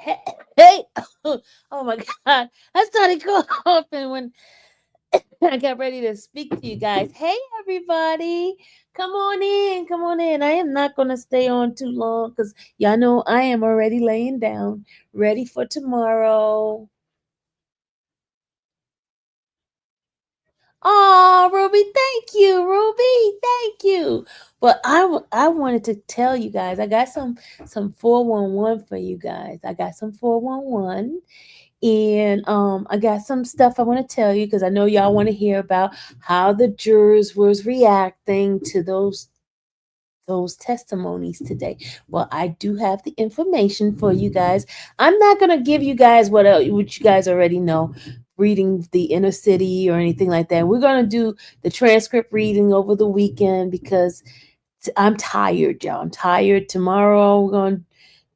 Hey, hey. Oh my God. I started coughing when I got ready to speak to you guys. Hey, everybody. Come on in. Come on in. I am not going to stay on too long because y'all know I am already laying down, ready for tomorrow. Oh, Ruby, thank you, Ruby, thank you. But I wanted to tell you guys, I got some 411 for you guys. I got some 411 and I got some stuff I want to tell you because I know y'all want to hear about how the jurors was reacting to those testimonies today. Well, I do have the information for you guys. I'm not going to give you guys what you guys already know, reading the inner city or anything like that. We're going to do the transcript reading over the weekend because I'm tired, y'all. I'm tired. I'm going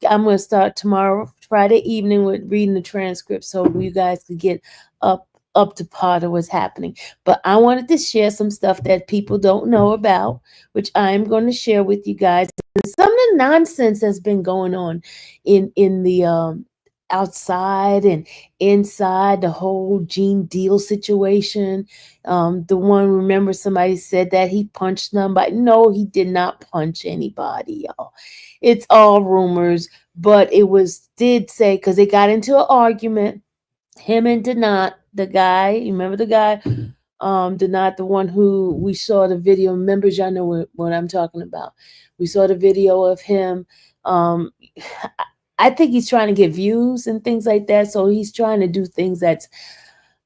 to start tomorrow, Friday evening, with reading the transcript so you guys could get up to part of what's happening. But I wanted to share some stuff that people don't know about, which I'm going to share with you guys. Some of the nonsense that's been going on in the outside and inside, the whole Gene Deal situation. The one, remember, somebody said that he punched somebody. No, he did not punch anybody, y'all. It's all rumors, but did say, because they got into an argument, him and Denat, the guy, you remember the guy, Denat, the one who we saw the video. Members, y'all know what I'm talking about. We saw the video of him. Um, I think he's trying to get views and things like that. So he's trying to do things that's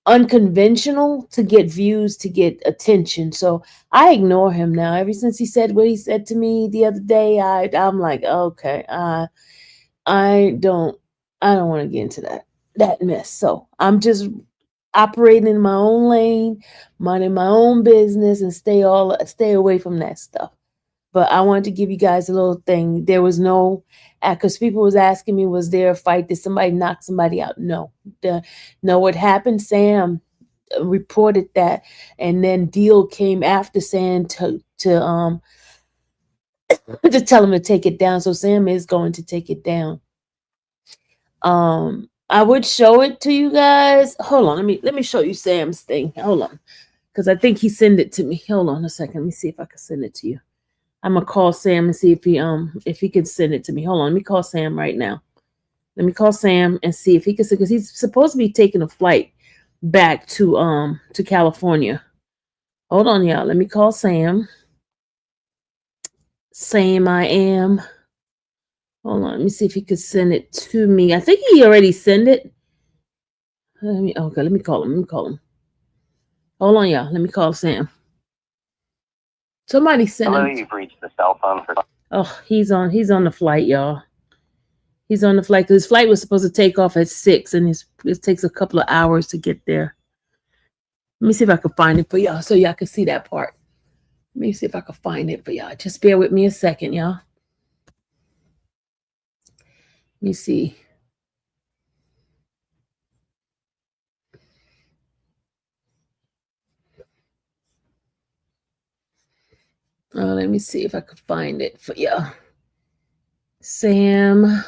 unconventional to get views, to get attention. So I ignore him now. Ever since he said what he said to me the other day, I'm like, okay, I don't want to get into that mess. So I'm just operating in my own lane, minding my own business, and stay away from that stuff. But I wanted to give you guys a little thing. There was no, because people was asking me, was there a fight? Did somebody knock somebody out? No. No, what happened, Sam reported that, and then Deal came after Sam to tell him to take it down. So Sam is going to take it down. I would show it to you guys. Hold on, let me show you Sam's thing. Hold on, because I think he sent it to me. Hold on a second. Let me see if I can send it to you. I'm gonna call Sam and see if he can send it to me. Hold on, let me call Sam right now. Let me call Sam and see if he can, because he's supposed to be taking a flight back to California. Hold on, y'all. Let me call Sam. Sam, I am. Hold on, let me see if he could send it to me. I think he already sent it. Let me call him. Let me call him. Hold on, y'all. Let me call Sam. Somebody sent him. You've reached the cell phone for. Oh, he's on the flight, y'all. He's on the flight because his flight was supposed to take off at 6, and it takes a couple of hours to get there. Let me see if I can find it for y'all so y'all can see that part. Let me see if I can find it for y'all. Just bear with me a second, y'all. Let me see. Let me see if I can find it for y'all. Sam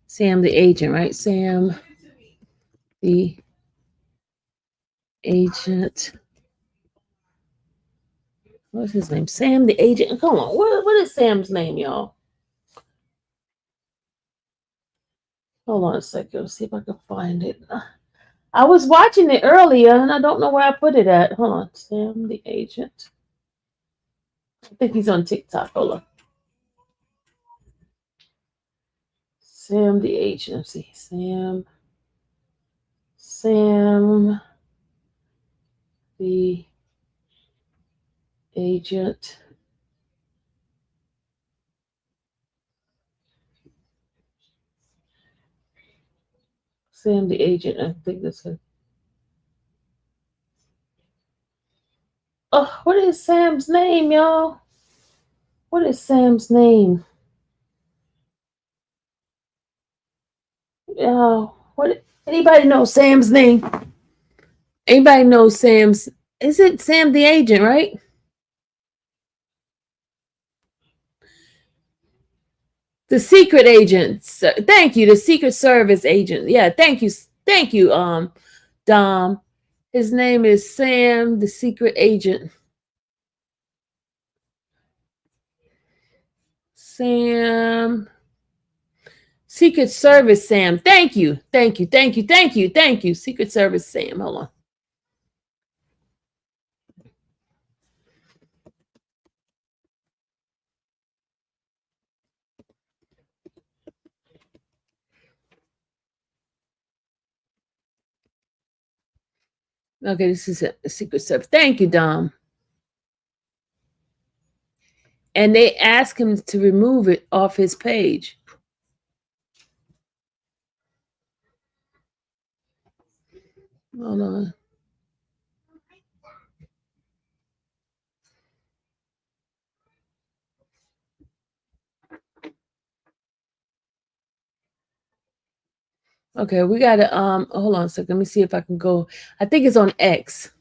the agent, right? Sam the agent. What's his name? Sam the agent. Come on. What is Sam's name, y'all? Hold on a second. Let's see if I can find it. I was watching it earlier, and I don't know where I put it at. Hold on. Sam the agent. I think he's on TikTok. Hold on. Sam the agent. Let's see. Sam the agent. Sam the agent. I think that's it. Oh, what is Sam's name, y'all? What is Sam's name? What? Anybody know Sam's name? Anybody know Sam's? Is it Sam the agent, right? The secret agents. Thank you. The Secret Service agent. Yeah, thank you. Thank you, Dom. His name is Sam, the secret agent. Sam. Secret Service Sam. Thank you. Thank you. Thank you. Thank you. Thank you. Secret Service Sam. Hold on. Okay, this is a Secret Service. Thank you, Dom. And they ask him to remove it off his page. Hold on. Okay, we gotta hold on a second. Let me see if I can go. I think it's on X.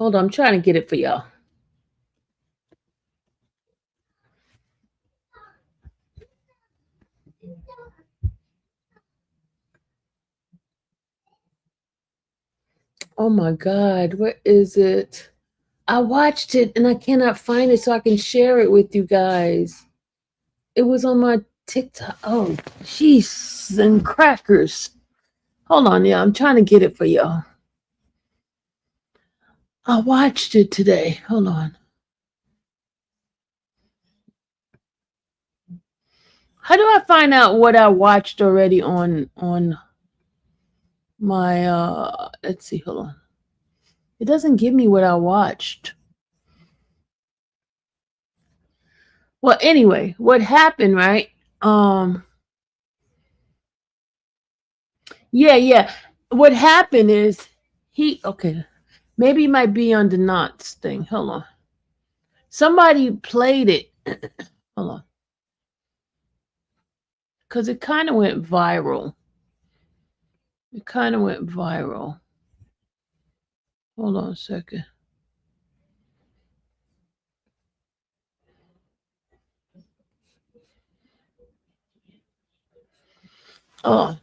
Hold on, I'm trying to get it for y'all. Oh my God, where is it? I watched it and I cannot find it so I can share it with you guys. It was on my TikTok. Oh, jeez, and crackers. Hold on, yeah, I'm trying to get it for y'all. I watched it today. Hold on. How do I find out what I watched already on my let's see, hold on. It doesn't give me what I watched. Well, anyway, what happened, right? Yeah. What happened is okay. Maybe it might be on the knots thing. Hold on. Somebody played it. Hold on. Because it kind of went viral. It kind of went viral. Hold on a second. Oh.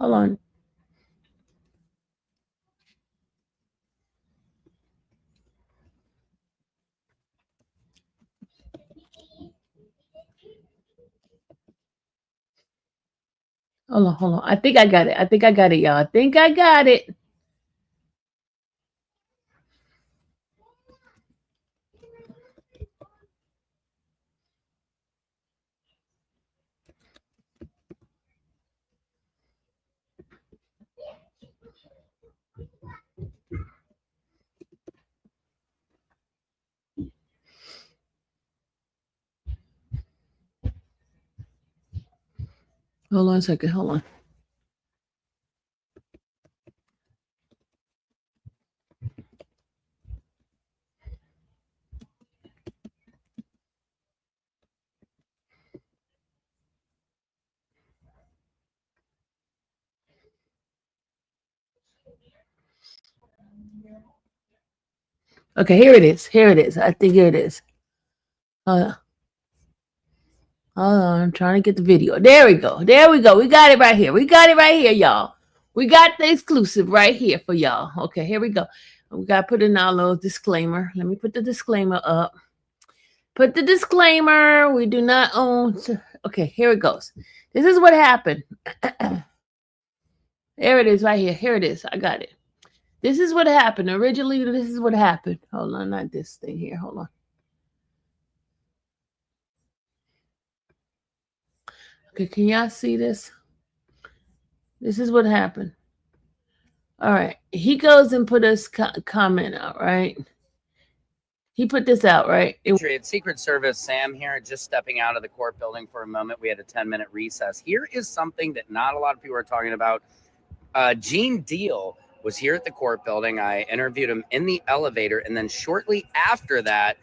Hold on. Hold on. I think I got it. Y'all. I think I got it. Hold on a second. Hold on. Okay, here it is. I think here it is. Hold on. I'm trying to get the video. There we go. We got it right here. Y'all. We got the exclusive right here for y'all. Okay, here we go. We got to put in our little disclaimer. Let me put the disclaimer up. Put the disclaimer. We do not own. Okay, here it goes. This is what happened. There it is right here. Here it is. I got it. This is what happened. Originally, this is what happened. Hold on, not this thing here. Hold on. Okay, can y'all see this? This is what happened. All right. He goes and put us comment out, right? He put this out, right? It's Secret Service Sam here, just stepping out of the court building for a moment. We had a 10-minute recess. Here is something that not a lot of people are talking about. Gene Deal was here at the court building. I interviewed him in the elevator, and then shortly after that,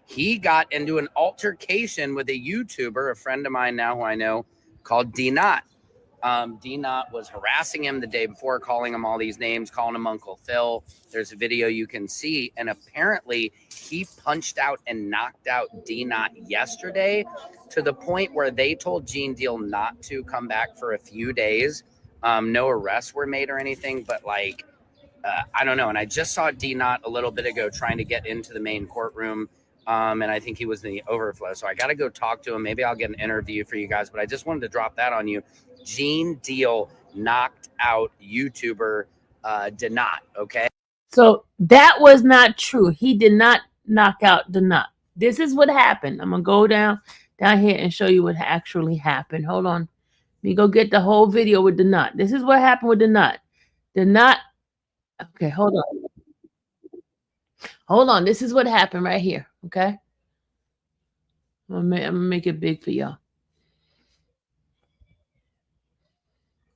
he got into an altercation with a YouTuber, a friend of mine now who I know, called D Not. D Not was harassing him the day before, calling him all these names, calling him Uncle Phil. There's a video you can see, and apparently he punched out and knocked out D Not yesterday to the point where they told Gene Deal not to come back for a few days. No arrests were made or anything, but like, I don't know. And I just saw D Not a little bit ago trying to get into the main courtroom. And I think he was in the overflow. So I got to go talk to him. Maybe I'll get an interview for you guys, but I just wanted to drop that on you. Gene Deal knocked out YouTuber Denot. Okay. So that was not true. He did not knock out Denot. This is what happened. I'm going to go down here and show you what actually happened. Hold on. Let me go get the whole video with Denot. This is what happened with Denot. Denot. Okay, hold on. Hold on. This is what happened right here. Okay. I'm going to make it big for y'all.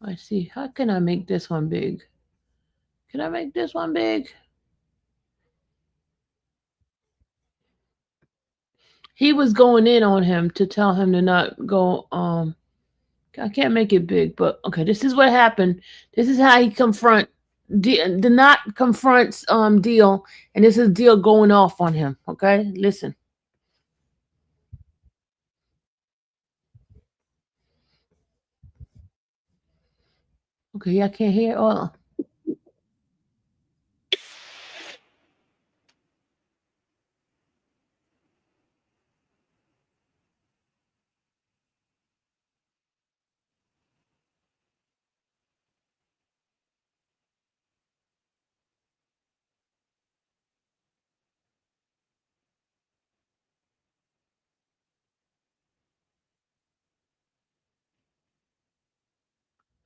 Let's see. How can I make this one big? Can I make this one big? He was going in on him to tell him to not go. I can't make it big, but okay. This is what happened. This is how he not confronts Deal, and this is Deal going off on him. Okay, listen. Okay, I can't hear all.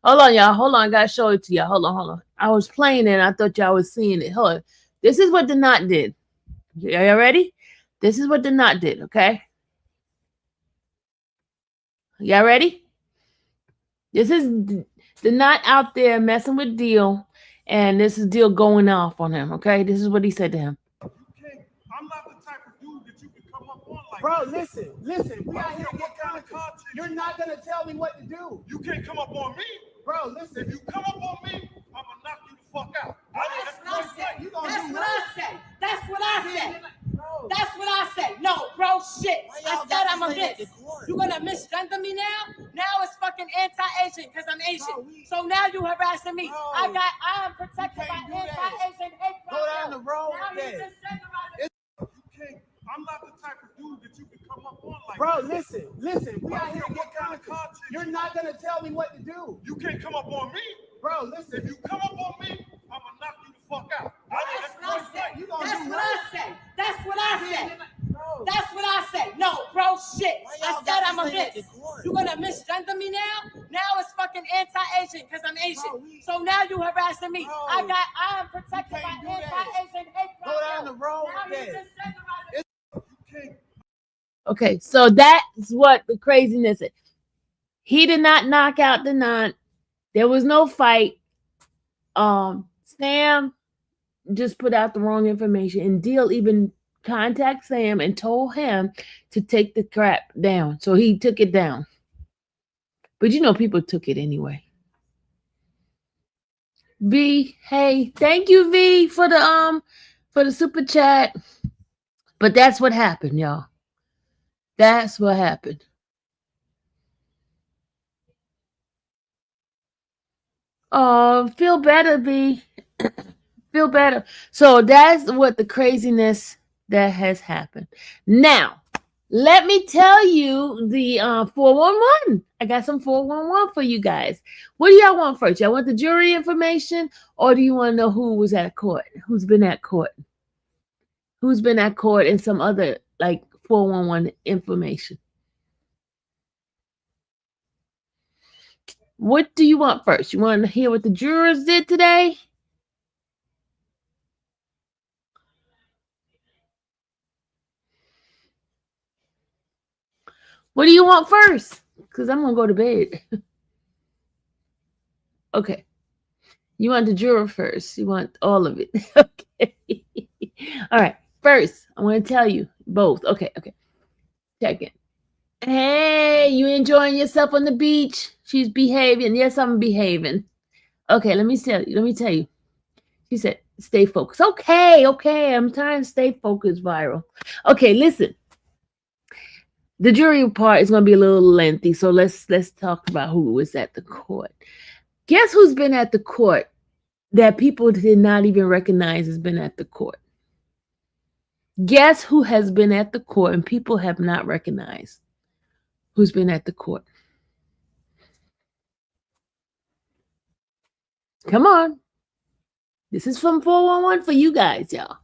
Hold on, y'all. Hold on. I gotta show it to y'all. Hold on. I was playing it and I thought y'all was seeing it. Hold on. This is what the knot did. Y'all ready? This is what the knot did, okay? Y'all ready? This is the knot out there messing with Deal, and this is Deal going off on him, okay? This is what he said to him. Okay, I'm not the type of dude that you can come up on like Bro, this. listen. We out here to get kind of content. You're not gonna tell me what to do. You can't come up on me. Bro, listen. If you come up on me, I'm gonna knock you the fuck out. That's what I say. That's what I say. That's what I say. That's what I say. No, bro, shit. I said I'm a bitch. You gonna misgender me now? Now it's fucking anti-Asian because I'm Asian. So now you harassing me. I am protected by anti-Asian hate. Go down the road then. I'm not the type of dude that you can come up on like Bro, this. listen. We out here to What get kind of content? You're not gonna tell me what to do. You can't come up on me. Bro, listen. If you come up on me, I'm gonna knock you the fuck out. That's what I say. You gonna That's do what what? I say. That's what I say. Bro. That's what I say. No, bro, shit. I said I'm a bitch. You gonna misgender me now? Now it's fucking anti-Asian because I'm Asian. So now you harassing me. I am protected by anti-Asian hate. Go down the road then. Okay, so that's what the craziness is. He did not knock out the knot. There was no fight. Sam just put out the wrong information, and Deal even contacted Sam and told him to take the crap down. So he took it down. But you know, people took it anyway. V, hey, thank you, V, for the super chat. But that's what happened, y'all. That's what happened. Oh, feel better, V. Feel better. So that's what the craziness that has happened. Now, let me tell you the 411. I got some 411 for you guys. What do y'all want first? Y'all want the jury information, or do you want to know who was at court? Who's been at court? Who's been at court and some other like 411 information? What do you want first? You want to hear what the jurors did today? What do you want first? Because I'm gonna go to bed. Okay. You want the juror first. You want all of it. Okay. All right. First, I want to tell you both. Okay. Okay. Check it. Hey, you enjoying yourself on the beach? She's behaving. Yes, I'm behaving. Okay, let me tell you. Let me tell you. She said, "Stay focused." Okay, okay. I'm trying to stay focused. Viral. Okay, listen. The jury part is going to be a little lengthy, so let's talk about who was at the court. Guess who's been at the court that people did not even recognize has been at the court? Guess who has been at the court and people have not recognized who's been at the court? Come on. This is from 411 for you guys, y'all.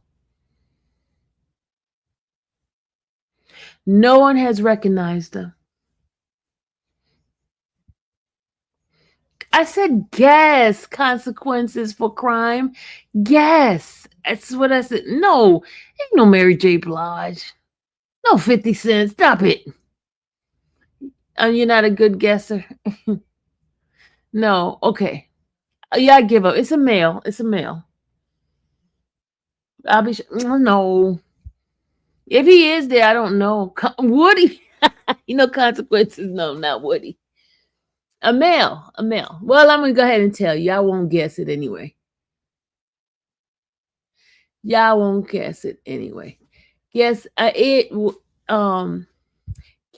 No one has recognized them. I said guess consequences for crime. Guess. That's what I said. No, ain't no Mary J. Blige. No 50 Cent. Stop it. You're not a good guesser. No, okay. Yeah, I give up. It's a male. It's a male. I'll be no. If he is there, I don't know. Woody. Consequences. No, not Woody. A male. A male. Well, I'm gonna go ahead and tell you. I won't guess it anyway. Y'all won't guess it anyway. Yes,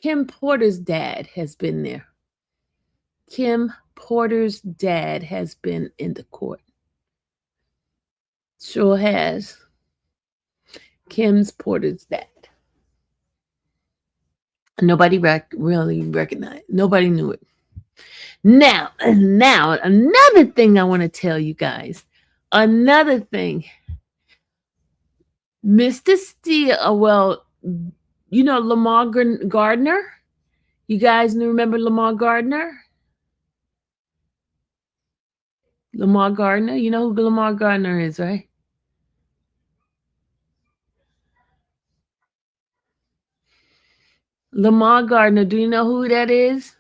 Kim Porter's dad has been there. Kim Porter's dad has been in the court. Sure has. Kim's Porter's dad. Nobody really recognized. Nobody knew it. Now, another thing I want to tell you guys. Another thing. Mr. Steele, well, Lamar Gardner? You guys remember Lamar Gardner? Lamar Gardner? You know who Lamar Gardner is, right? Lamar Gardner, do you know who that is?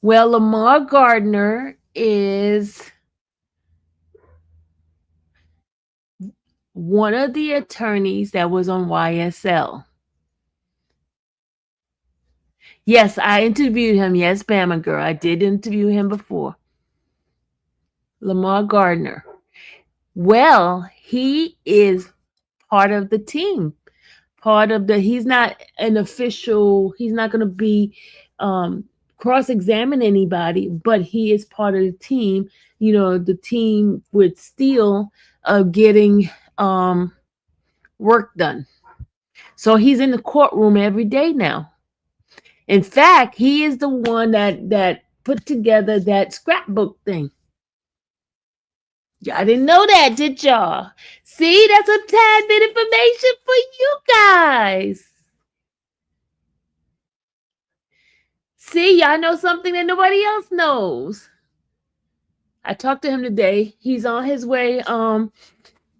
Well, Lamar Gardner is one of the attorneys that was on YSL. Yes, I interviewed him. Yes, Bama girl. I did interview him before. Lamar Gardner. Well, he is part of the team. He's not an official, he's not going to be cross-examine anybody, but he is part of the team, the team with Steele of getting work done. So he's in the courtroom every day now. In fact, he is the one that put together that scrapbook thing. Y'all didn't know that, did y'all? See, that's a tad bit information for you guys. See, y'all know something that nobody else knows. I talked to him today. He's on his way.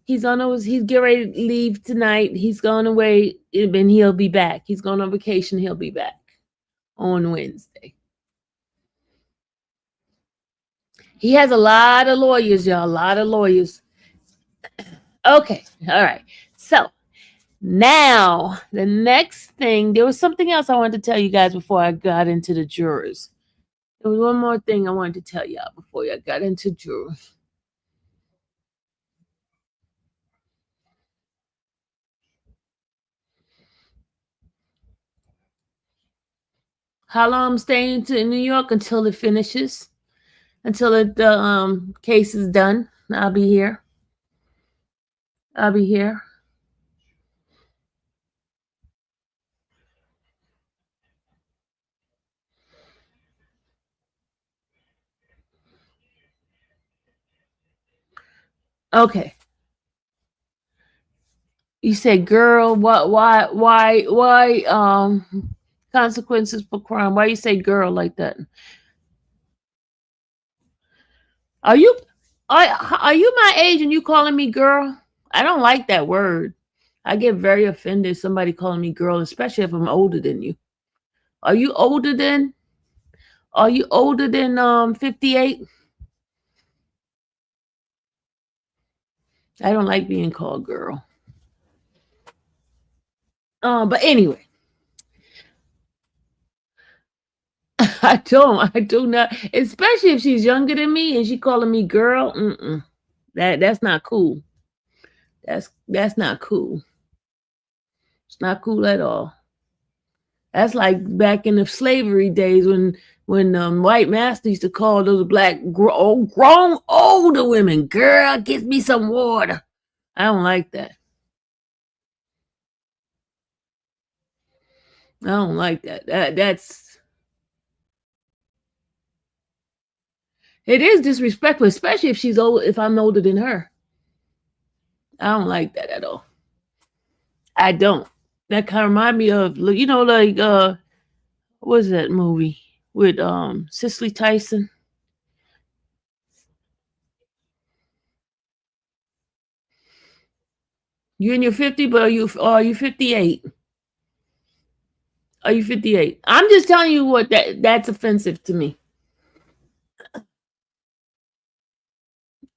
He's getting ready to leave tonight. He's gone away and he'll be back. He's going on vacation. He'll be back on Wednesday. He has a lot of lawyers, y'all. A lot of lawyers. Okay. All right. So now the next thing, there was something else I wanted to tell you guys before I got into the jurors. There was one more thing I wanted to tell y'all before I got into jurors. How long I'm staying in New York until it finishes, until the case is done. I'll be here. I'll be here. Okay. You said, girl, what? Why? Consequences for crime. Why you say girl like that? Are you, are you my age and you calling me girl? I don't like that word. I get very offended somebody calling me girl, especially if I'm older than you. Are you older than? Are you older than 58? I don't like being called girl. But anyway, I do not, especially if she's younger than me and she calling me girl. That's not cool. That's not cool. It's not cool at all. That's like back in the slavery days when white master used to call those black grown older women, girl, get me some water. I don't like that. I don't like that. That's it is disrespectful, especially if she's old. If I'm older than her, I don't like that at all. I don't. That kind of remind me of like what was that movie with Cicely Tyson? You in your 50, but are you 58? Are you 58? I'm just telling you what that's offensive to me.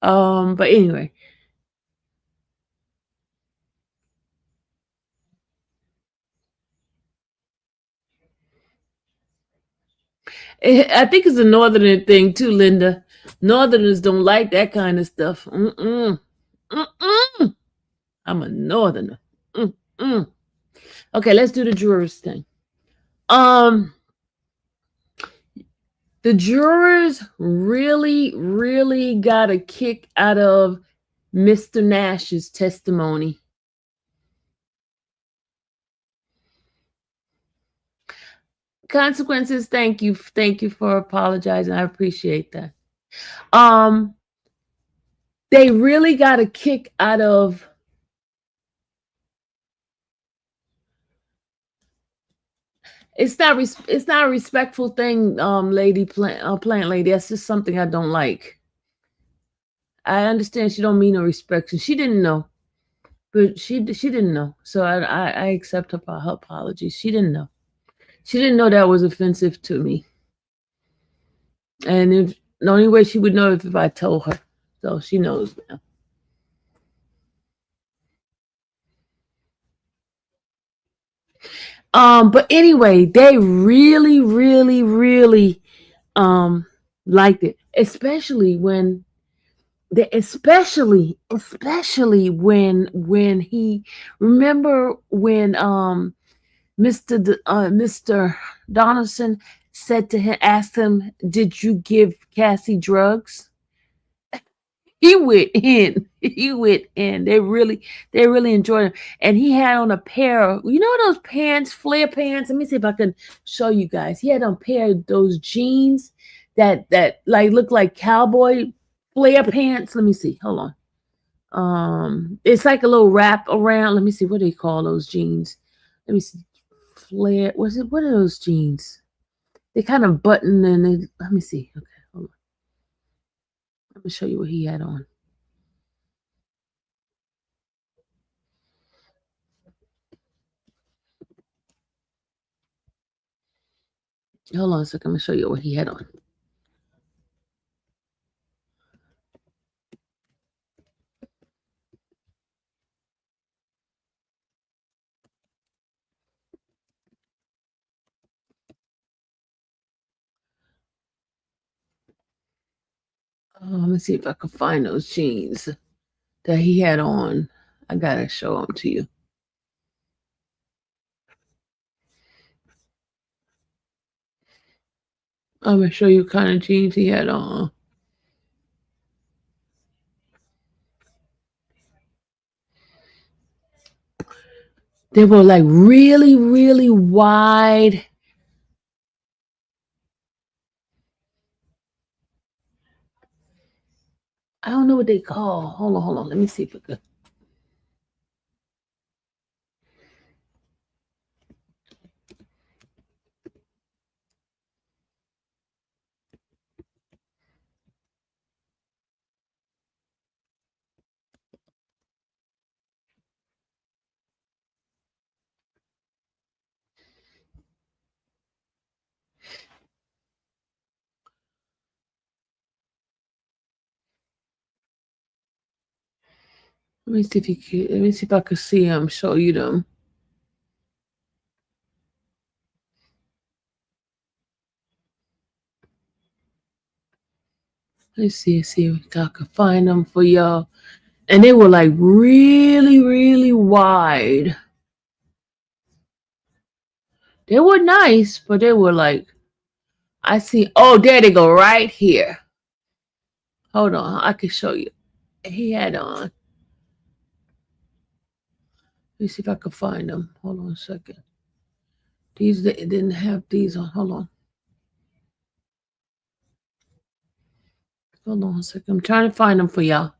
But anyway, I think it's a northern thing too, Linda. Northerners don't like that kind of stuff. Mm-mm. I'm a northerner. Mm-mm. Okay, let's do the jurors thing. The jurors really, really got a kick out of Mr. Nash's testimony. Consequences, thank you for apologizing. I appreciate that. They really got a kick out of it's not a respectful thing, plant lady. That's just something I don't like. I understand she don't mean no respect. She didn't know, but she didn't know. So I accept her apology. She didn't know. She didn't know that was offensive to me. And if the only way she would know if I told her. So she knows now. But anyway, they really, really, really liked it. Especially when when he remember when Mr. Donaldson said to him, asked him, "Did you give Cassie drugs?" He went in. He went in. They really enjoyed it. And he had on a pair of, those pants, flare pants. Let me see if I can show you guys. He had on a pair of those jeans that like look like cowboy flare pants. Let me see. Hold on. It's like a little wrap around. Let me see. What do they call those jeans? Let me see. Flare. What are those jeans? They kind of button and let me see. Okay, hold on. Let me show you what he had on. Hold on a second. I'm gonna show you what he had on. Let me see if I can find those jeans that he had on. I gotta show them to you. I'm gonna show you what kind of jeans he had on. They were like really, really wide. I don't know what they call. Hold on. Let me see if I could. Let me see if you can. Let me see if I could see them. Show you them. Let's see if I could find them for y'all. And they were like really, really wide. They were nice, but they were like, I see. Oh, there they go, right here. Hold on, I can show you. He had on. Let me see if I could find them. Hold on a second. These they didn't have these on. Hold on. Hold on a second. I'm trying to find them for y'all.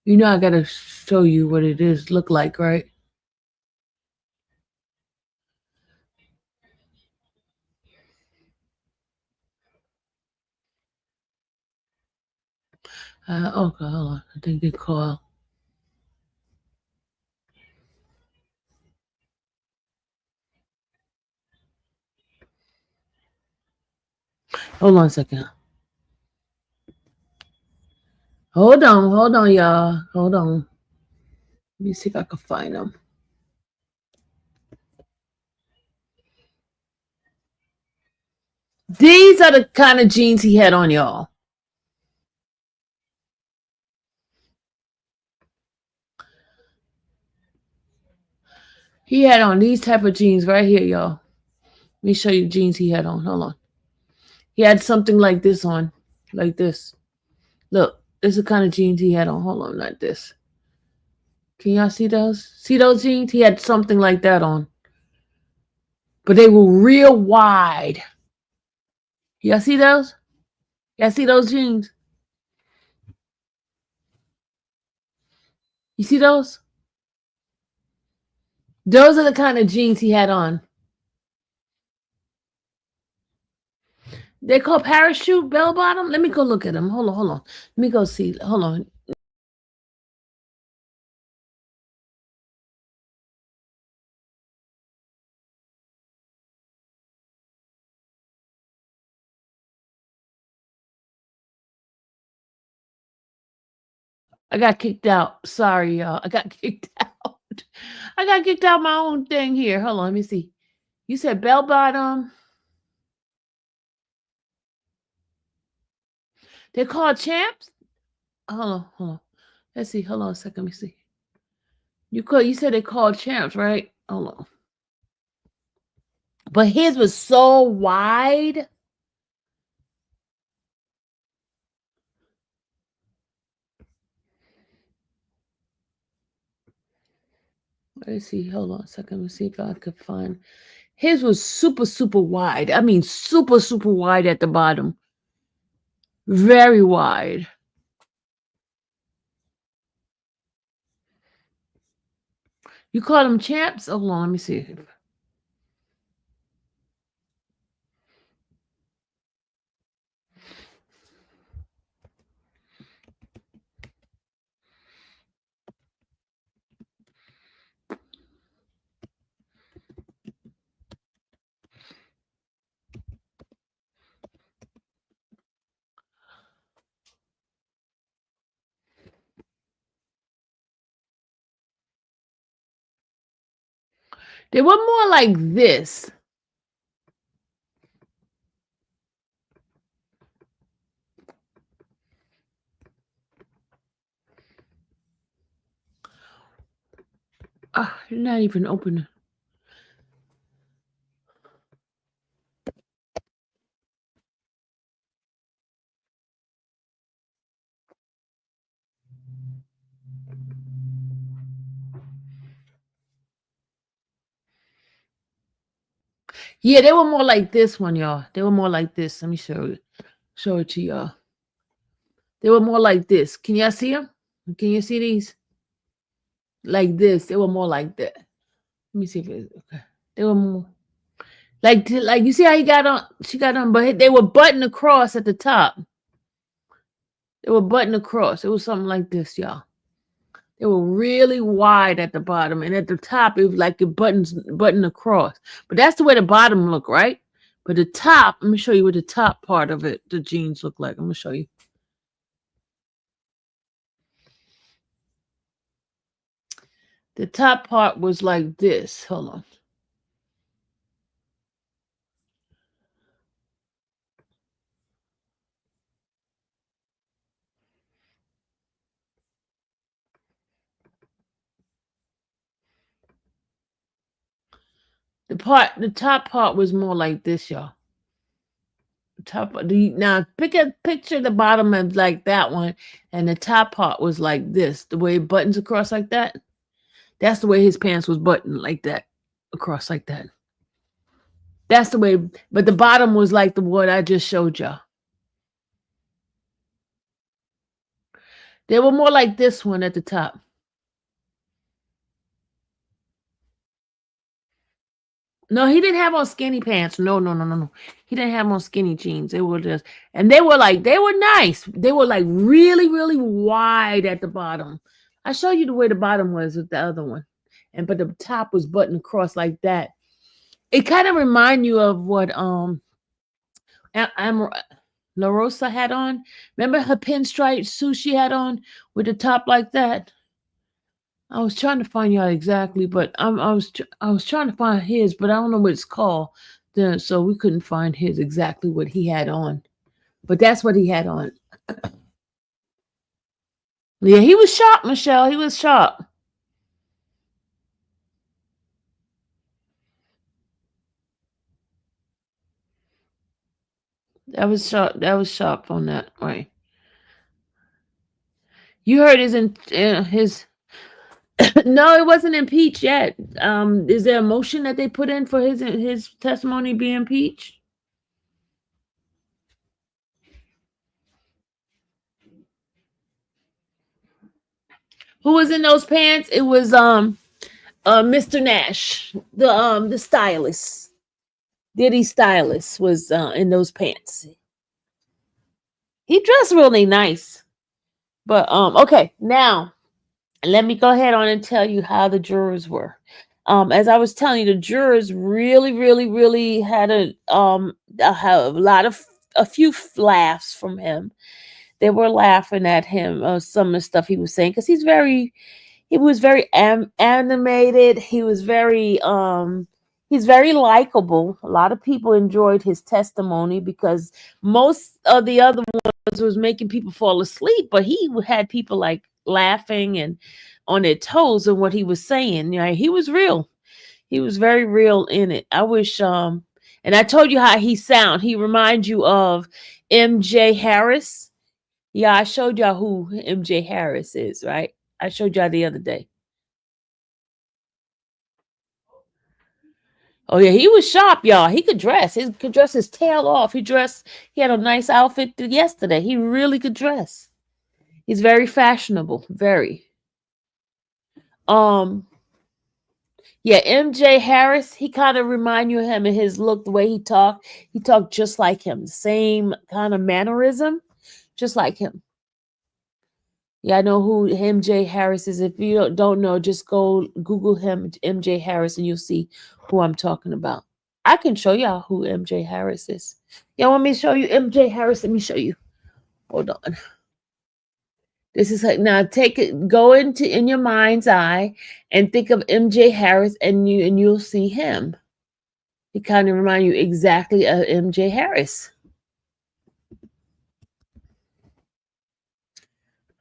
You know I gotta show you what it is look like, right? Okay, hold on. I think they call. Hold on a second. Hold on, y'all. Hold on. Let me see if I can find them. These are the kind of jeans he had on, y'all. He had on these type of jeans right here, y'all. Let me show you the jeans he had on. Hold on. He had something like this on. Like this. Look, this is the kind of jeans he had on. Hold on, like this. Can y'all see those? See those jeans? He had something like that on. But they were real wide. Y'all see those? Y'all see those jeans? You see those? Those are the kind of jeans he had on. They call parachute bell bottom. Let me go look at them. Hold on. Let me go see. Hold on. I got kicked out. Sorry, y'all. I got kicked out. I got kicked out my own thing here. Hold on. Let me see. You said bell bottom. They're called champs. Hold on. Let's see. Hold on a second. Let me see. You said they called champs, right? Hold on. But his was so wide. Let's see. Hold on a second. Let me see if I could find. His was super, super wide. I mean, super, super wide at the bottom. Very wide. You call them champs? Hold on. Let me see. They were more like this. You're not even open. Yeah, they were more like this one, y'all. They were more like this. Let me show it to y'all. They were more like this. Can y'all see them? Can you see these? Like this. They were more like that. Let me see if it's okay. They were more like you see how he got on. She got on, but they were buttoned across at the top. They were buttoned across. It was something like this, y'all. They were really wide at the bottom, and at the top it was like it button across. But that's the way the bottom looked, right? But the top, let me show you what the top part of it, the jeans look like. I'm gonna show you. The top part was like this. Hold on. The top part was more like this, y'all. Now picture the bottom of like that one, and the top part was like this. The way it buttons across like that. That's the way his pants was buttoned like that, across like that. That's the way. But the bottom was like the what I just showed y'all. They were more like this one at the top. No, he didn't have on skinny pants. No. He didn't have on skinny jeans. They were just, and they were nice. They were like really, really wide at the bottom. I showed you the way the bottom was with the other one. But the top was buttoned across like that. It kind of remind you of what La Rosa had on. Remember her pinstripe suit she had on with the top like that? I was trying to find y'all exactly, but I was trying to find his, but I don't know what it's called. So we couldn't find his exactly what he had on, but that's what he had on. Yeah, he was sharp, Michelle. He was sharp. That was sharp. That was sharp on that. Right. You heard his. No, it wasn't impeached yet. Is there a motion that they put in for his testimony being impeached? Who was in those pants? It was Mr. Nash, the stylist. Diddy stylist was in those pants. He dressed really nice. But okay, now let me go ahead on and tell you how the jurors were. As I was telling you, the jurors really, really, really had a few laughs from him. They were laughing at him, some of the stuff he was saying, because he was very animated. He's very likable. A lot of people enjoyed his testimony because most of the other ones was making people fall asleep, but he had people like laughing and on their toes and what he was saying. He was real. He was very real in it. I wish and I told you how he sound. He reminds you of MJ Harris. Yeah, I showed y'all who MJ Harris is, right? I showed y'all the other day. Oh yeah, he was sharp, y'all. He could dress. He could dress his tail off. He had a nice outfit yesterday. He really could dress. He's very fashionable. Very. Um yeah, MJ Harris, he kind of remind you of him in his look, the way he talked. He talked just like him. Same kind of mannerism, just like him. Yeah, I know who MJ Harris is. If you don't know, just go Google him, MJ Harris, and you'll see who I'm talking about. I can show y'all who MJ Harris is. Y'all want me to show you MJ Harris? Let me show you. Hold on. This is like now go in your mind's eye and think of MJ Harris, and you'll see him. He kind of remind you exactly of MJ Harris.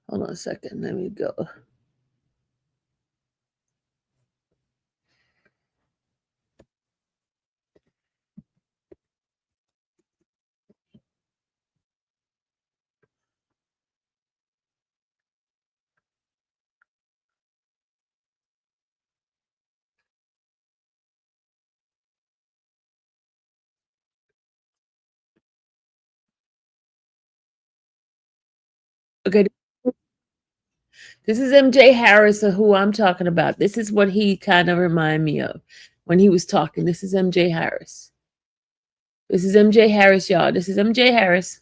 Hold on a second. Let me go. Okay, this is MJ Harris, who I'm talking about. This is what he kind of reminded me of when he was talking. This is MJ Harris. This is MJ Harris, y'all. This is MJ Harris.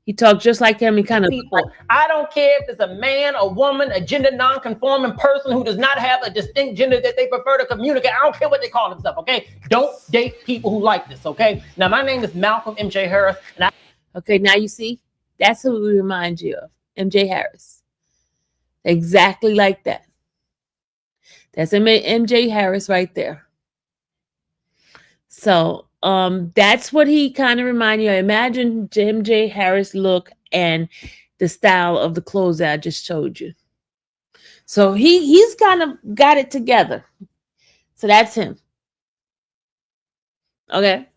He talked just like him. He kind of people. I don't care if it's a man, a woman, a gender non-conforming person who does not have a distinct gender that they prefer to communicate. I don't care what they call themselves, okay? Don't date people who like this, okay? Now, my name is Malcolm MJ Harris, and okay, now you see? That's who we remind you of. MJ Harris. Exactly like that. That's MJ Harris right there. So that's what he kind of reminded you of. Imagine MJ Harris look and the style of the clothes that I just showed you. So he's kind of got it together. So that's him. Okay.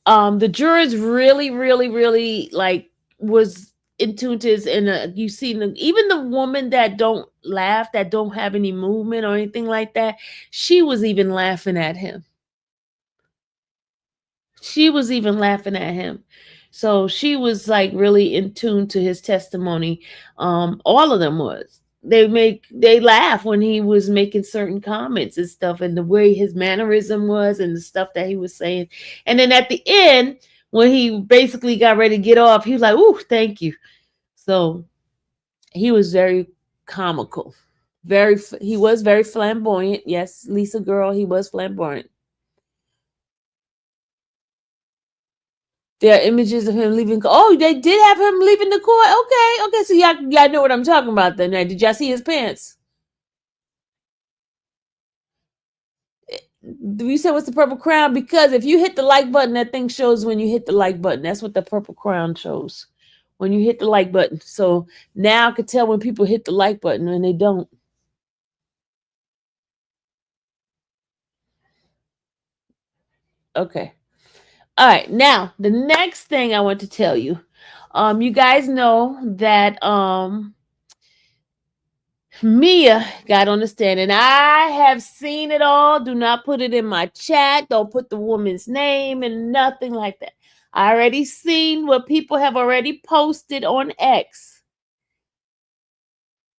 The jurors really like was in tune to his, and you see even the woman that don't laugh, that don't have any movement or anything like that, she was even laughing at him. She was even laughing at him. So she was like really in tune to his testimony. All of them was. They laugh when he was making certain comments and stuff, and the way his mannerism was and the stuff that he was saying. And then at the end, when he basically got ready to get off, he was like, "Ooh, thank you." So he was very comical. He was very flamboyant. Yes, Lisa girl, he was flamboyant. There are images of him leaving. Oh, they did have him leaving the court. Okay. So y'all know what I'm talking about then. Now, did y'all see his pants? You said what's the purple crown? Because if you hit the like button, that thing shows when you hit the like button. That's what the purple crown shows. When you hit the like button. So now I could tell when people hit the like button and they don't. Okay. All right, now the next thing I want to tell you, you guys know that Mia got on the stand, and I have seen it all. Do not put it in my chat. Don't put the woman's name and nothing like that. I already seen what people have already posted on X.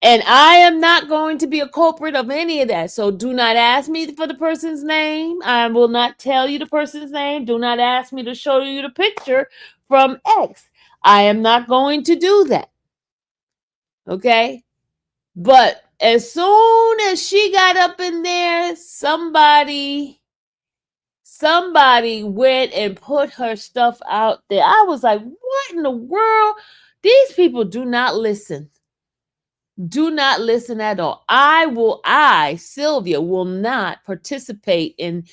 And I am not going to be a culprit of any of that. So do not ask me for the person's name. I will not tell you the person's name. Do not ask me to show you the picture from X. I am not going to do that. Okay? But as soon as she got up in there, somebody went and put her stuff out there. I was like, what in the world? These people do not listen. Do not listen at all. Sylvia, will not participate in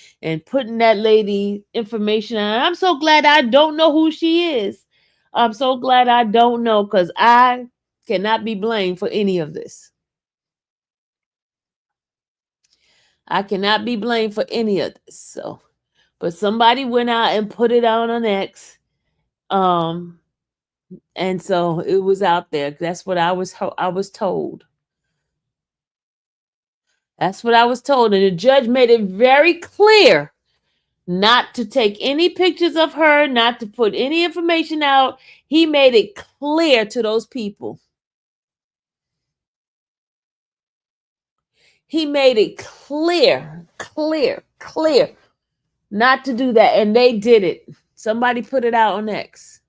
putting that lady information on. I'm so glad I don't know who she is. I'm so glad I don't know, because I cannot be blamed for any of this. I cannot be blamed for any of this. So, but somebody went out and put it out on X. And so it was out there. That's what I was told. That's what I was told. And the judge made it very clear not to take any pictures of her, not to put any information out. He made it clear to those people. He made it clear not to do that. And they did it. Somebody put it out on X.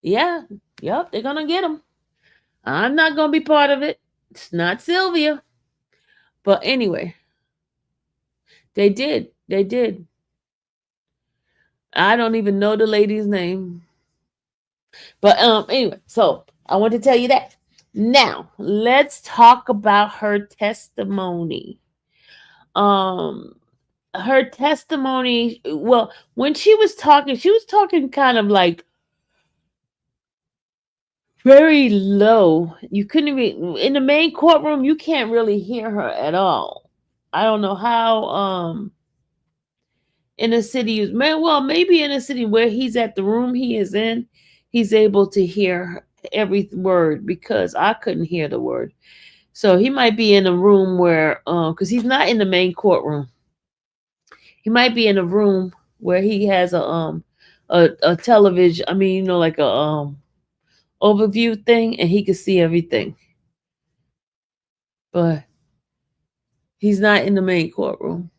Yeah. Yep. They're going to get him. I'm not going to be part of it. It's not Sylvia. But anyway, they did. They did. I don't even know the lady's name. But anyway, so I want to tell you that. Now, let's talk about her testimony. Her testimony, well, when she was talking kind of like very low. You couldn't even, in the main courtroom, you can't really hear her at all. I don't know how in a city, well, maybe in a city where he's at, the room he is in, he's able to hear every word, because I couldn't hear the word. So he might be in a room where, because he's not in the main courtroom. He might be in a room where he has a a television. I mean, like a overview thing, and he could see everything. But he's not in the main courtroom.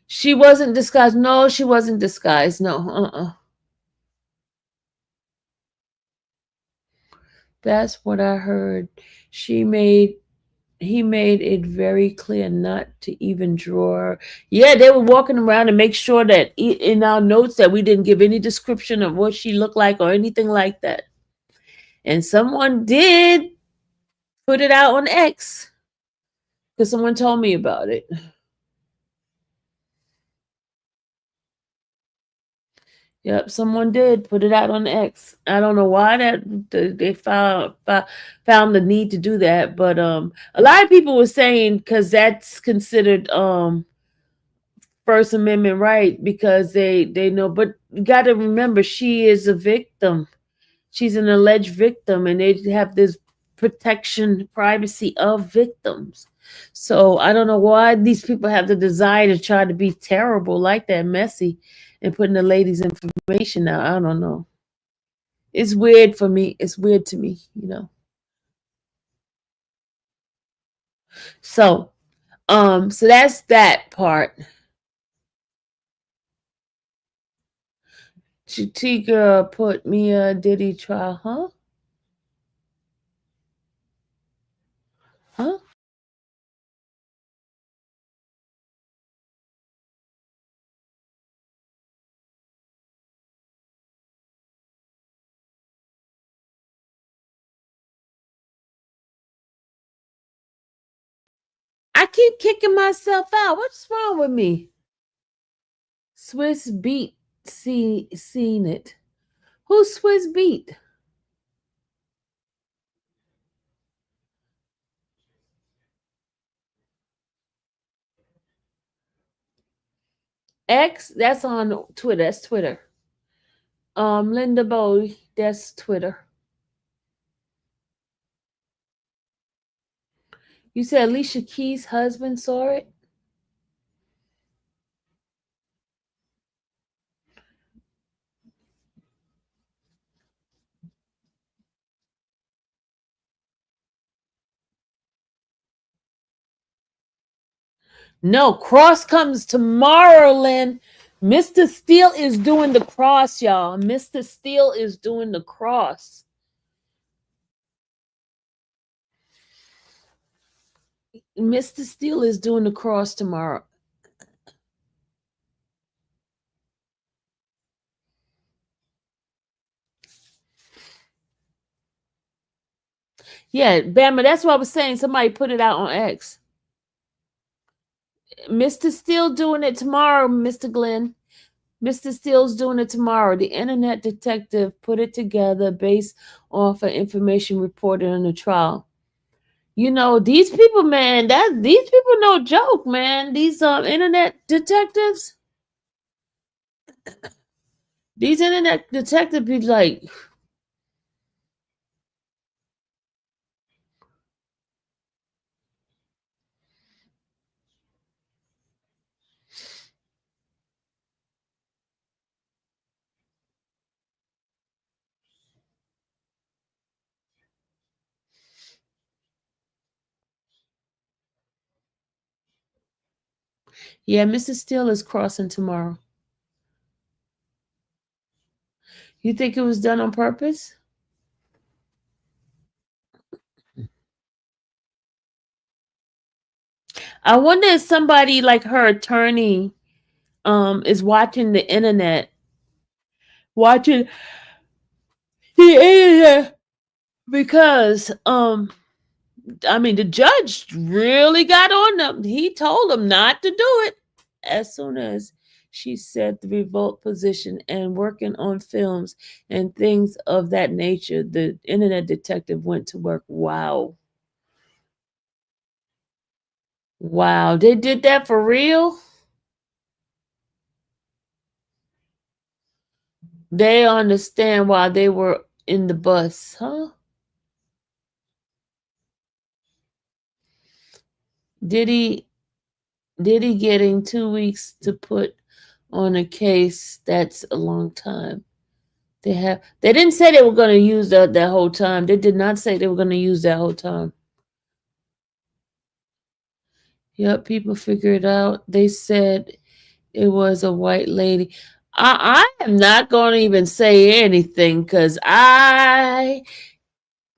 She wasn't disguised. No, she wasn't disguised. No, That's what I heard. She made he made it very clear not to even draw her. Yeah, they were walking around and make sure that in our notes that we didn't give any description of what she looked like or anything like that. And someone did put it out on X because someone told me about it. Yep, someone did put it out on X. I don't know why they found the need to do that, but a lot of people were saying because that's considered First Amendment right because they know. But you got to remember, she is a victim. She's an alleged victim, and they have this protection, privacy of victims. So I don't know why these people have the desire to try to be terrible like that, messy, and putting the lady's information out. I don't know. It's weird for me. It's weird to me. So, so that's that part. Chitika put Mia Diddy trial, huh? Huh? I keep kicking myself out. What's wrong with me? Swiss Beat seen it. Who's Swiss Beat? X, that's on Twitter. That's Twitter. Linda Bowie, that's Twitter. You said Alicia Keys' husband saw it? No, cross comes tomorrow, Lynn. Mr. Steele is doing the cross, y'all. Mr. Steele is doing the cross. Mr. Steele is doing the cross tomorrow. Yeah, Bama, that's what I was saying. Somebody put it out on X. Mr. Steele doing it tomorrow, Mr. Glenn. Mr. Steele's doing it tomorrow. The internet detective put it together based off of information reported in the trial. These people, man, these people no joke, man. These internet detectives, these internet detectives be like, yeah, Mr. Steele is crossing tomorrow. You think it was done on purpose? I wonder if somebody like her attorney is watching the internet, watching the internet because the judge really got on them. He told them not to do it as soon as she said the revolt position and working on films and things of that nature. The internet detective went to work. Wow. Wow. They did that for real? They understand why they were in the bus, huh? Diddy getting 2 weeks to put on a case that's a long time. They didn't say they were going to use that whole time. They did not say they were going to use that whole time. Yep, people figured it out. They said it was a white lady. I am not going to even say anything because I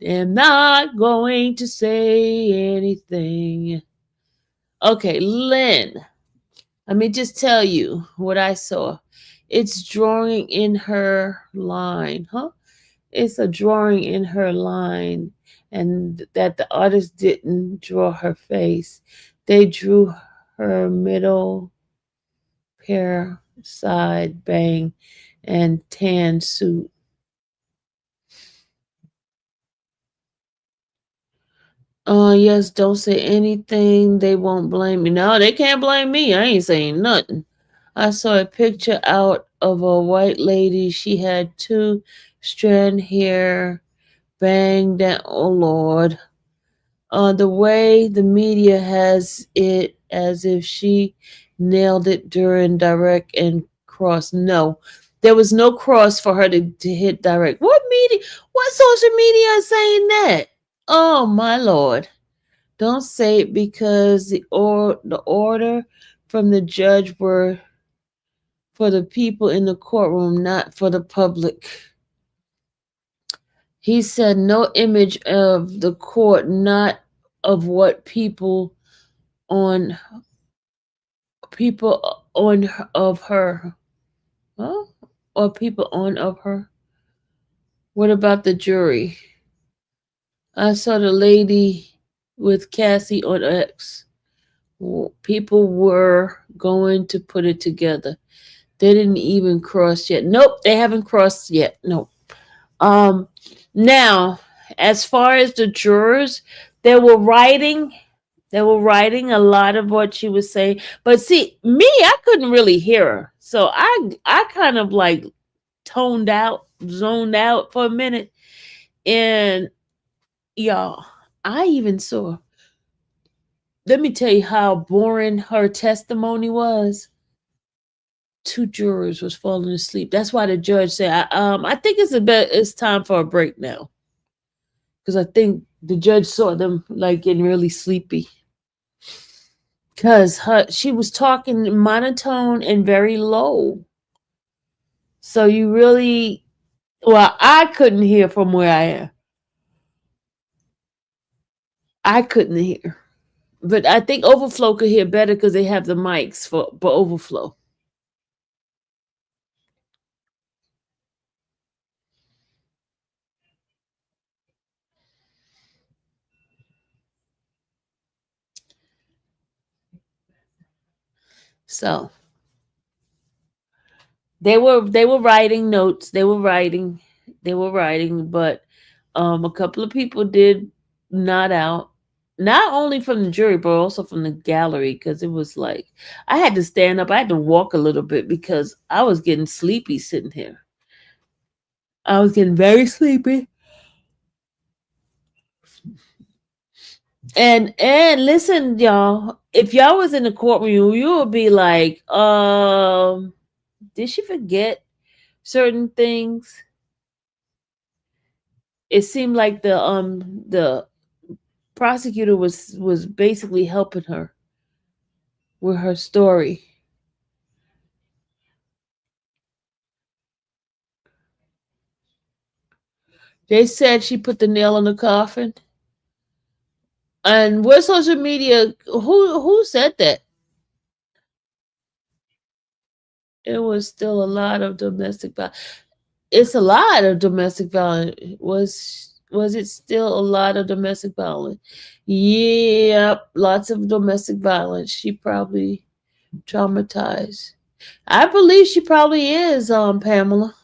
am not going to say anything. Okay, Lynn, let me just tell you what I saw. It's drawing in her line, huh? It's a drawing in her line, and that the artist didn't draw her face. They drew her middle pair, side bang, and tan suit. Yes, don't say anything. They won't blame me. No, they can't blame me. I ain't saying nothing. I saw a picture out of a white lady. She had two strand hair, bang down. Oh Lord. The way the media has it as if she nailed it during direct and cross. No, there was no cross for her to hit direct. What media? What social media is saying that? Oh my Lord. Don't say it because the order from the judge were for the people in the courtroom, not for the public. He said no image of the court, not of what on people on of her, huh? Or people on of her. What about the jury? I saw the lady with Cassie on X. People were going to put it together. They didn't even cross yet. Nope, they haven't crossed yet. Nope. Um, Now, as far as the jurors, they were writing. They were writing a lot of what she was saying. But see, me, I couldn't really hear her. So I kind of like toned out, zoned out for a minute. And y'all, I even saw, let me tell you how boring her testimony was. Two jurors was falling asleep. That's why the judge said, I think it's time for a break now. Because I think the judge saw them like getting really sleepy. Because she was talking monotone and very low. So you really, well, I couldn't hear from where I am. I couldn't hear. But I think Overflow could hear better because they have the mics for Overflow. So they were writing notes. They were writing, but a couple of people did nod out. Not only from the jury, but also from the gallery, because it was like I had to stand up. I had to walk a little bit because I was getting sleepy sitting here. I was getting very sleepy. And listen, y'all, if y'all was in the courtroom, you would be like, did she forget certain things? It seemed like the prosecutor was basically helping her with her story. They said she put the nail in the coffin. And what social media? Who said that? It was still a lot of domestic violence. It's a lot of domestic violence. Was it still a lot of domestic violence? Yep, lots of domestic violence. She probably traumatized. I believe she probably is, Pamela.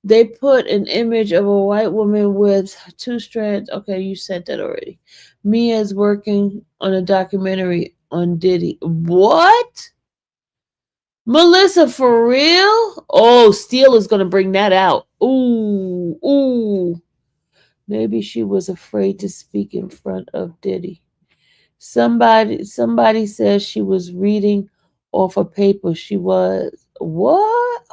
They put an image of a white woman with two strands. Okay, you said that already. Mia's working on a documentary on Diddy. What? Melissa, for real? Oh, Steele is gonna bring that out. Ooh, ooh. Maybe she was afraid to speak in front of Diddy. Somebody says she was reading off a paper. She was what?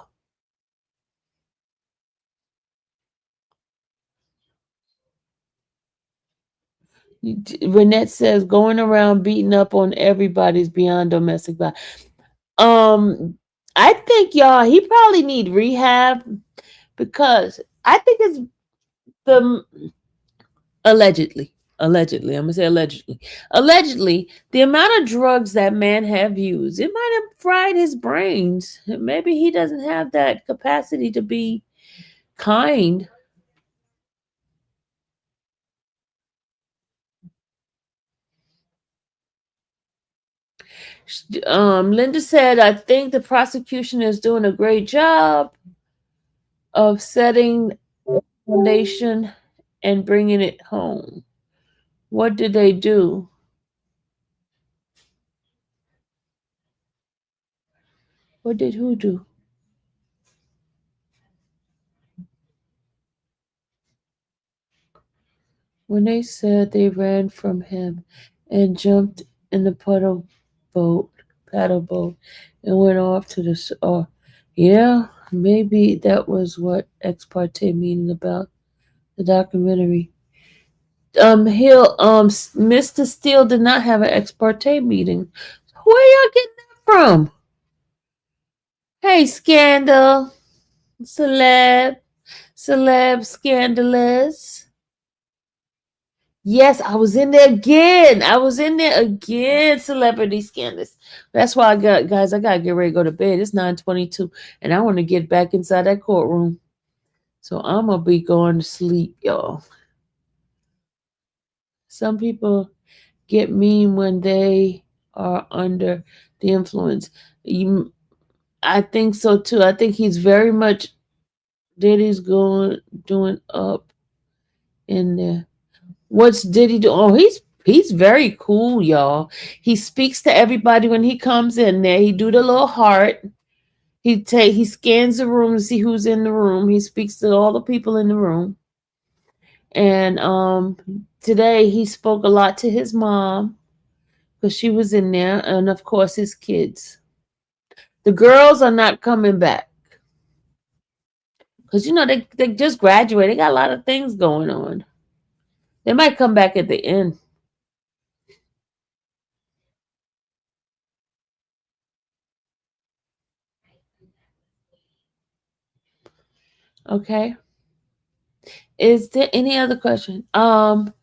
Renette says going around beating up on everybody's beyond domestic violence. I think y'all he probably need rehab because I think it's the allegedly I'm gonna say allegedly the amount of drugs that man have used it might have fried his brains. Maybe he doesn't have that capacity to be kind. Linda said, I think the prosecution is doing a great job of setting the foundation and bringing it home. What did they do? What did who do? When they said they ran from him and jumped in the paddle boat, and went off to the. Yeah, maybe that was what ex parte meaning about the documentary. Mr. Steele did not have an ex parte meeting. Where y'all getting that from? Hey, scandal, celeb, scandalous. Yes, I was in there again. Celebrity scandalous. That's why I gotta get ready to go to bed. It's 9:22, and I want to get back inside that courtroom. So I'm gonna be going to sleep, y'all. Some people get mean when they are under the influence. I think so too. I think he's very much Diddy's doing up in there. What's Diddy do? Oh, he's very cool, y'all. He speaks to everybody when he comes in there. He do the little heart. He scans the room to see who's in the room. He speaks to all the people in the room. And today he spoke a lot to his mom because she was in there, and of course his kids. The girls are not coming back because they just graduated. They got a lot of things going on. They might come back at the end. Okay. Is there any other question? I'm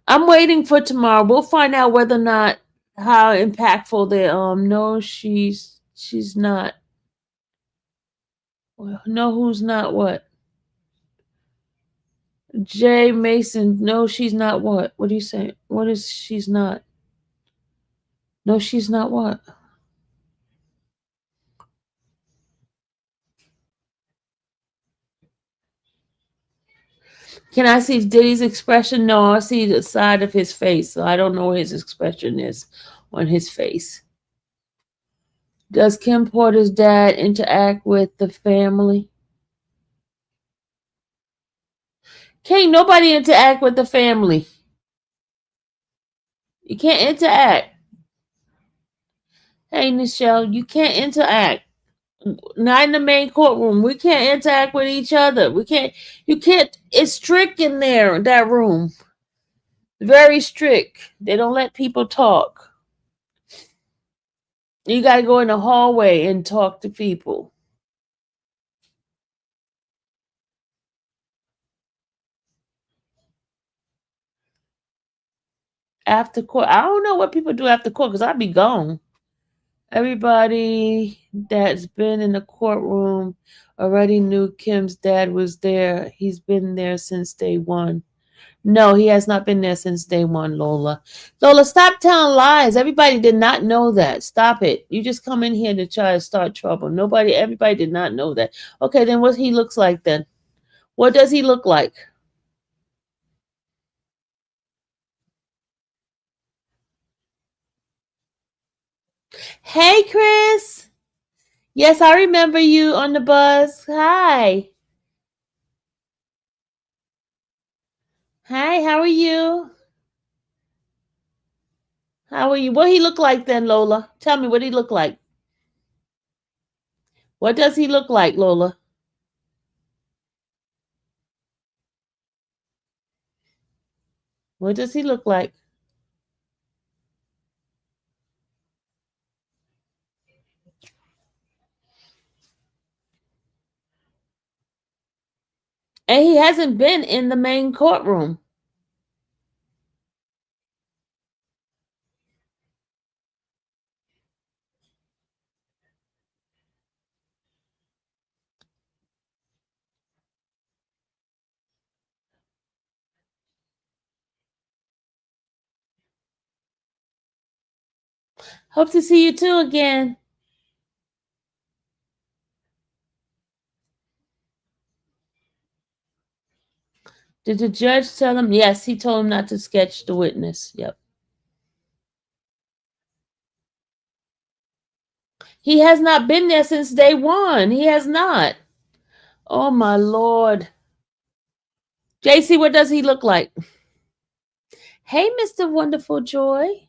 waiting for tomorrow. We'll find out whether or not how impactful they no she's not. Well, no, who's not what? Jay Mason, no, she's not what? What do you say? What is she's not? No, she's not what? Can I see Diddy's expression? No, I see the side of his face, so I don't know what his expression is on his face. Does Kim Porter's dad interact with the family? Can't nobody interact with the family. You can't interact. Hey, Michelle, you can't interact. Not in the main courtroom. We can't interact with each other. You can't, it's strict in there, that room. Very strict. They don't let people talk. You got to go in the hallway and talk to people. After court, I don't know what people do after court because I'd be gone. Everybody that's been in the courtroom already knew Kim's dad was there. He's been there since day one. No, he has not been there since day one, Lola. Lola, stop telling lies. Everybody did not know that. Stop it. You just come in here to try to start trouble. Everybody did not know that. Okay, then what he looks like then? What does he look like? Hey, Chris. Yes, I remember you on the bus. Hi. Hi, how are you? How are you? What he look like then, Lola? Tell me what he look like. What does he look like, Lola? What does he look like? And he hasn't been in the main courtroom. Hope to see you too again. Did the judge tell him? Yes, he told him not to sketch the witness. Yep. He has not been there since day one. He has not. Oh my Lord. JC, what does he look like? Hey, Mr. Wonderful Joy.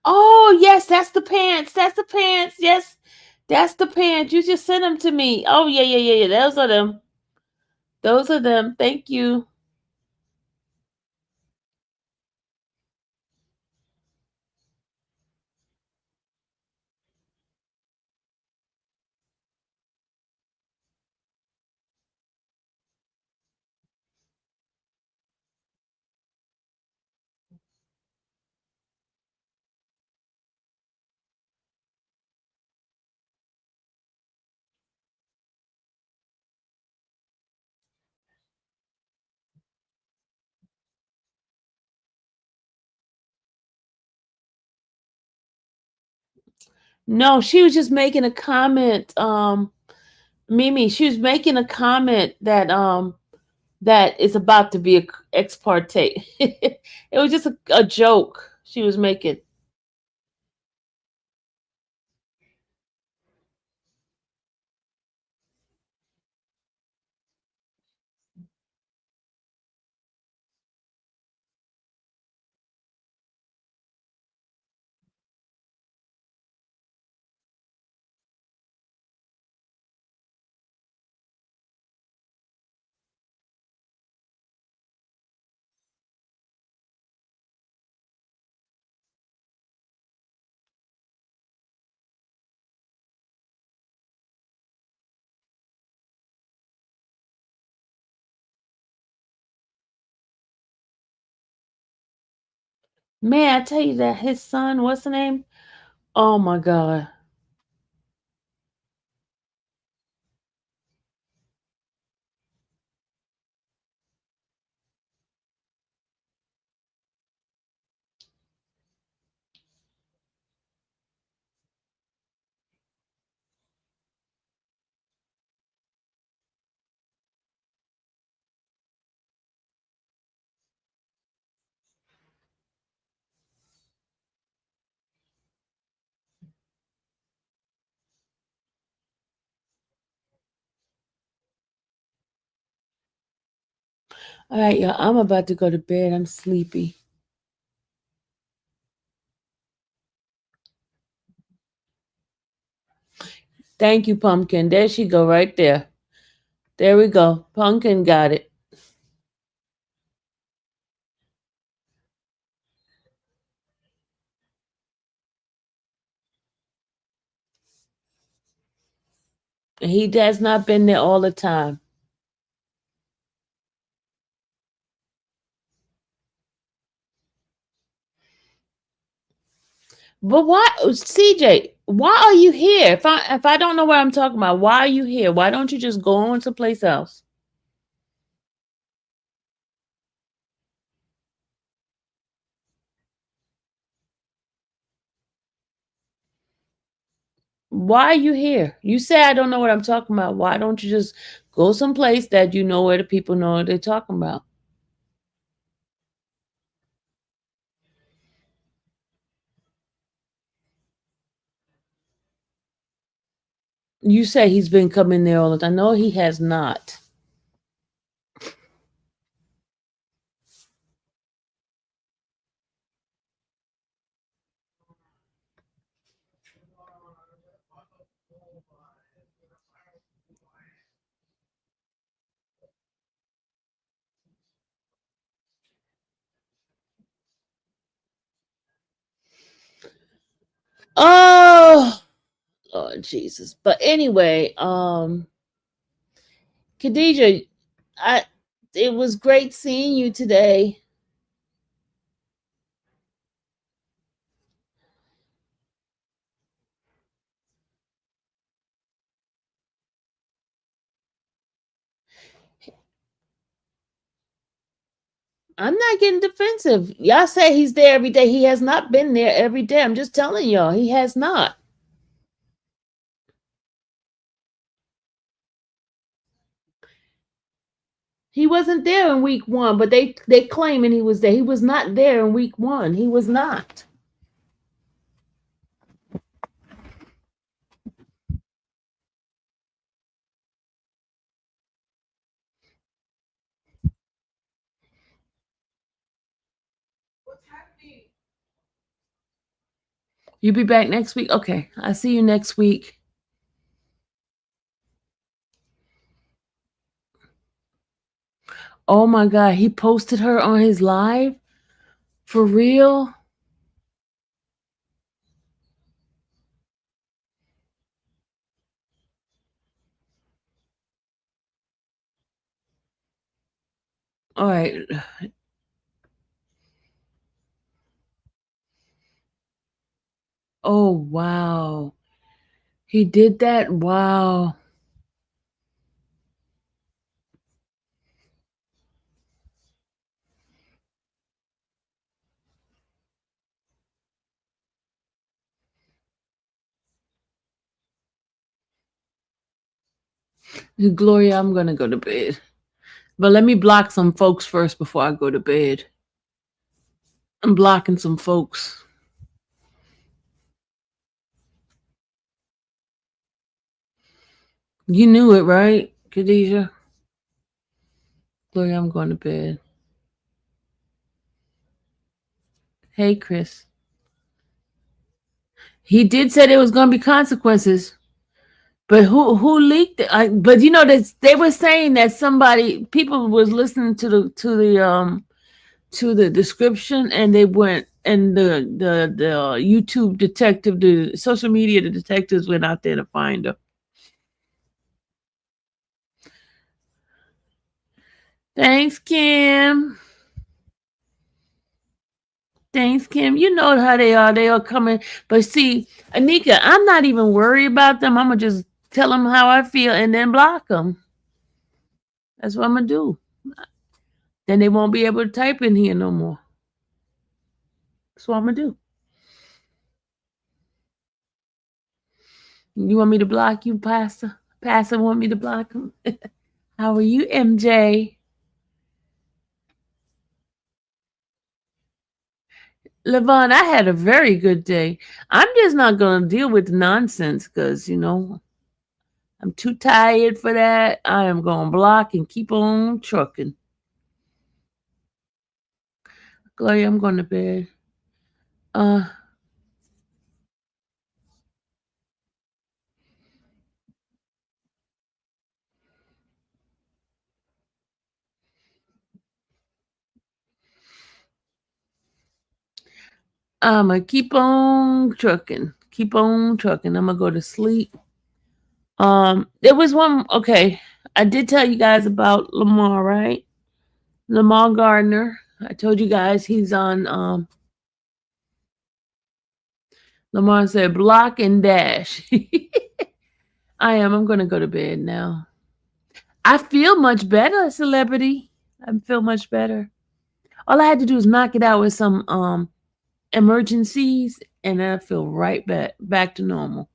Oh, yes, that's the pants. That's the pants. Yes, that's the pants. You just sent them to me. Oh, yeah, yeah, yeah, yeah. Those are them. Those are them. Thank you. No, she was just making a comment. Mimi, she was making a comment that is about to be a ex parte. It was just a joke she was making. Man, I tell you that his son, what's the name? Oh my God. All right, y'all. I'm about to go to bed. I'm sleepy. Thank you, Pumpkin. There she go, right there. There we go. Pumpkin got it. He has not been there all the time. But why, CJ? Why are you here? If I don't know what I'm talking about, why are you here? Why don't you just go on someplace else? Why are you here? You say I don't know what I'm talking about. Why don't you just go someplace that you know where the people know what they're talking about? You say he's been coming there all the time. No, he has not. Oh, Lord Jesus. But anyway, Khadijah, I it was great seeing you today. I'm not getting defensive. Y'all say he's there every day. He has not been there every day. I'm just telling y'all, he has not. He wasn't there in week 1, but they claiming he was there. He was not there in week 1. He was not. You be back next week? Okay. I'll see you next week. Oh my God. He posted her on his live? For real? All right. Oh, wow. He did that? Wow. Gloria, I'm going to go to bed. But let me block some folks first before I go to bed. I'm blocking some folks. You knew it, right, Khadijah? Gloria, I'm going to bed. Hey, Chris. He did say there was going to be consequences. But who leaked it? But you know that they were saying that people was listening to the description, and they went, and the YouTube detective, the social media the detectives went out there to find her. Thanks, Kim. Thanks, Kim. You know how they are. They are coming. But see, Anika, I'm not even worried about them. I'm going to just tell them how I feel and then block them. That's what I'm going to do. Then they won't be able to type in here no more. That's what I'm going to do. You want me to block you, Pastor? Pastor want me to block him? How are you, MJ? Levon, I had a very good day. I'm just not going to deal with the nonsense because, I'm too tired for that. I am going to block and keep on trucking. Gloria, I'm going to bed. I'm going to keep on trucking. Keep on trucking. I'm going to go to sleep. There was one, okay. I did tell you guys about Lamar, right? Lamar Gardner. I told you guys he's on, Lamar said block and dash. I'm going to go to bed now. I feel much better, celebrity. I feel much better. All I had to do is knock it out with some emergencies, and I feel right back to normal.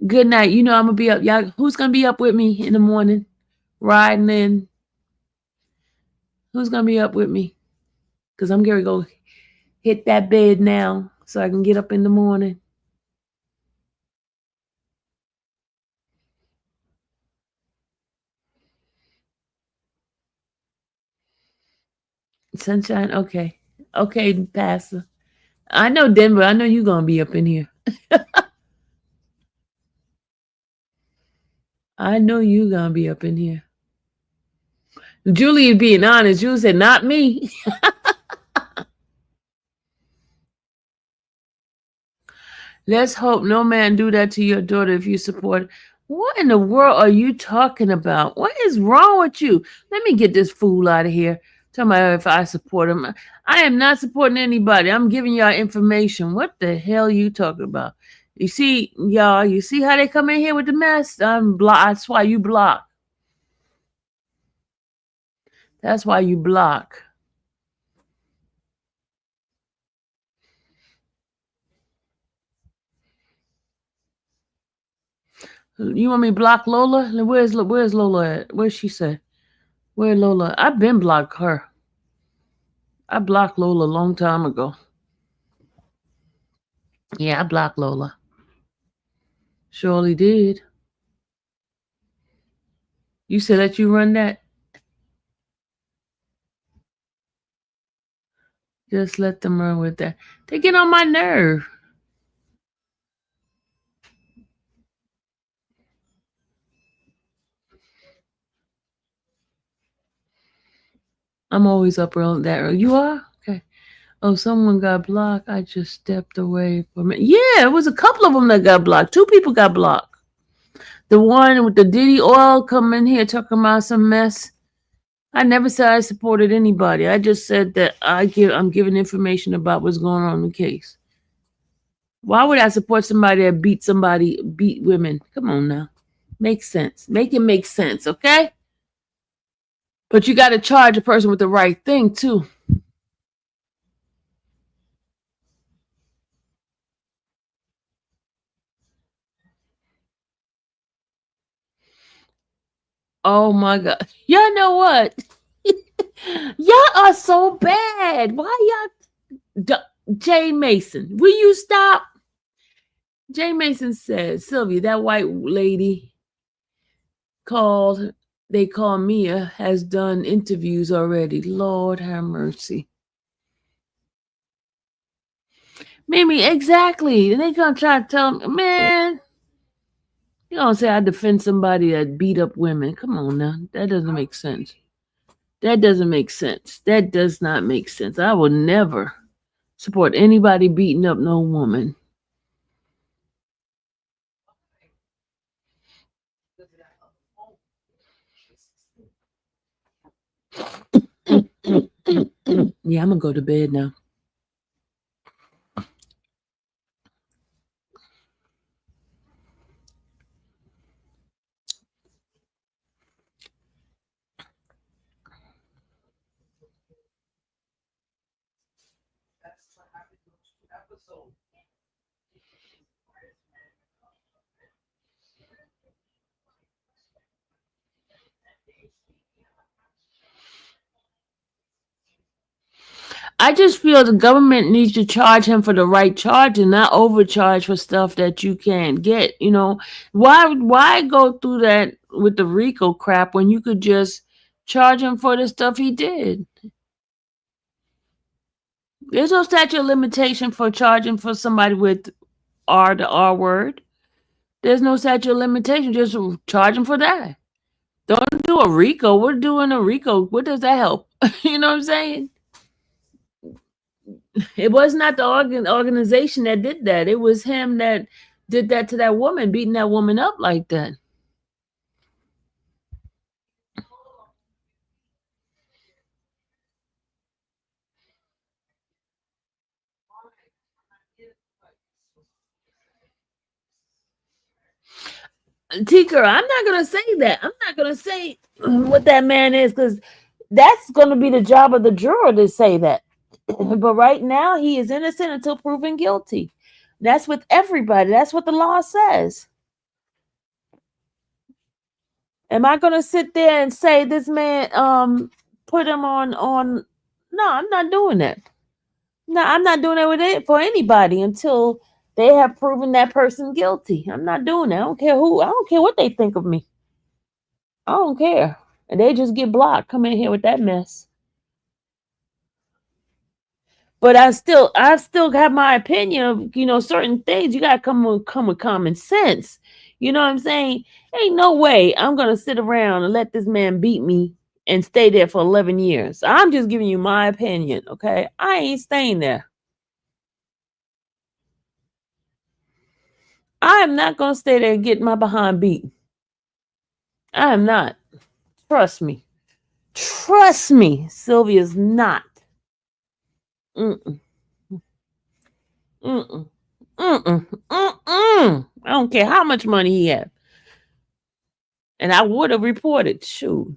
Good night. You know I'm gonna be up. Y'all, who's gonna be up with me in the morning? Riding in. Who's gonna be up with me? Cause I'm gonna go hit that bed now so I can get up in the morning. Sunshine. Okay. Okay, Pastor. I know Denver. I know you're gonna be up in here. I know you gonna be up in here. Julie being honest, Julie said, not me. Let's hope no man do that to your daughter if you support. What in the world are you talking about? What is wrong with you? Let me get this fool out of here. Tell me if I support him. I am not supporting anybody. I'm giving y'all information. What the hell are you talking about? You see, y'all, you see how they come in here with the mess? I'm block. That's why you block. That's why you block. You want me to block Lola? Where's Lola at? Where's she say? Where Lola? I've been blocked her. I blocked Lola a long time ago. Yeah, I blocked Lola. Surely did. You said let you run that? Just let them run with that. They get on my nerve. I'm always up early that early. You are? Okay. Oh, someone got blocked. I just stepped away from it. Yeah, it was a couple of them that got blocked. 2 people got blocked. The one with the Diddy oil coming here talking about some mess. I never said I supported anybody. I just said that I'm giving information about what's going on in the case. Why would I support somebody that beat women? Come on now. Makes sense. Make it make sense, okay? But you got to charge a person with the right thing, too. Oh, my God. Y'all know what? Y'all are so bad. Why y'all... Jay Mason, will you stop? Jay Mason says, Sylvia, that white lady they call Mia, has done interviews already. Lord have mercy. Mimi, exactly. And they gonna try to tell me, man, you gonna say I defend somebody that beat up women. Come on now. That doesn't make sense. That doesn't make sense. That does not make sense. I will never support anybody beating up no woman. Yeah, I'm gonna go to bed now. I just feel the government needs to charge him for the right charge and not overcharge for stuff that you can't get. You know, why go through that with the RICO crap when you could just charge him for the stuff he did? There's no statute of limitation for charging for somebody with the R word. There's no statute of limitation. Just charge him for that. Don't do a RICO. We're doing a RICO. What does that help? You know what I'm saying? It was not the organization that did that. It was him that did that to that woman, beating that woman up like that. T-Girl, I'm not going to say that. I'm not going to say what that man is because that's going to be the job of the juror to say that. But right now, he is innocent until proven guilty. That's with everybody. That's what the law says. Am I gonna sit there and say this man put him on? No, I'm not doing that. No, I'm not doing that with it for anybody until they have proven that person guilty. I'm not doing that. I don't care who. I don't care what they think of me. I don't care. And they just get blocked. Come in here with that mess. But I still have my opinion of, certain things. You gotta come with common sense. You know what I'm saying? Ain't no way I'm gonna sit around and let this man beat me and stay there for 11 years. I'm just giving you my opinion, okay? I ain't staying there. I am not gonna stay there and get my behind beat. I am not. Trust me. Trust me. Sylvia's not. Mm-mm. Mm-mm. Mm-mm. Mm-mm. I don't care how much money he had. And I would have reported. Shoot.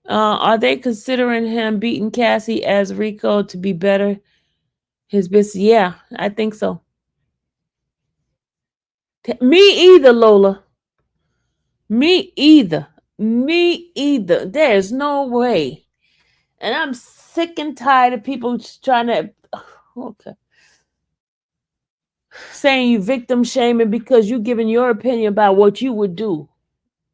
Are they considering him beating Cassie as Rico to be better? His business? Yeah, I think so. Me either, Lola. Me either. Me either. There's no way. And I'm sick and tired of people trying to okay. Saying you victim shaming because you giving your opinion about what you would do.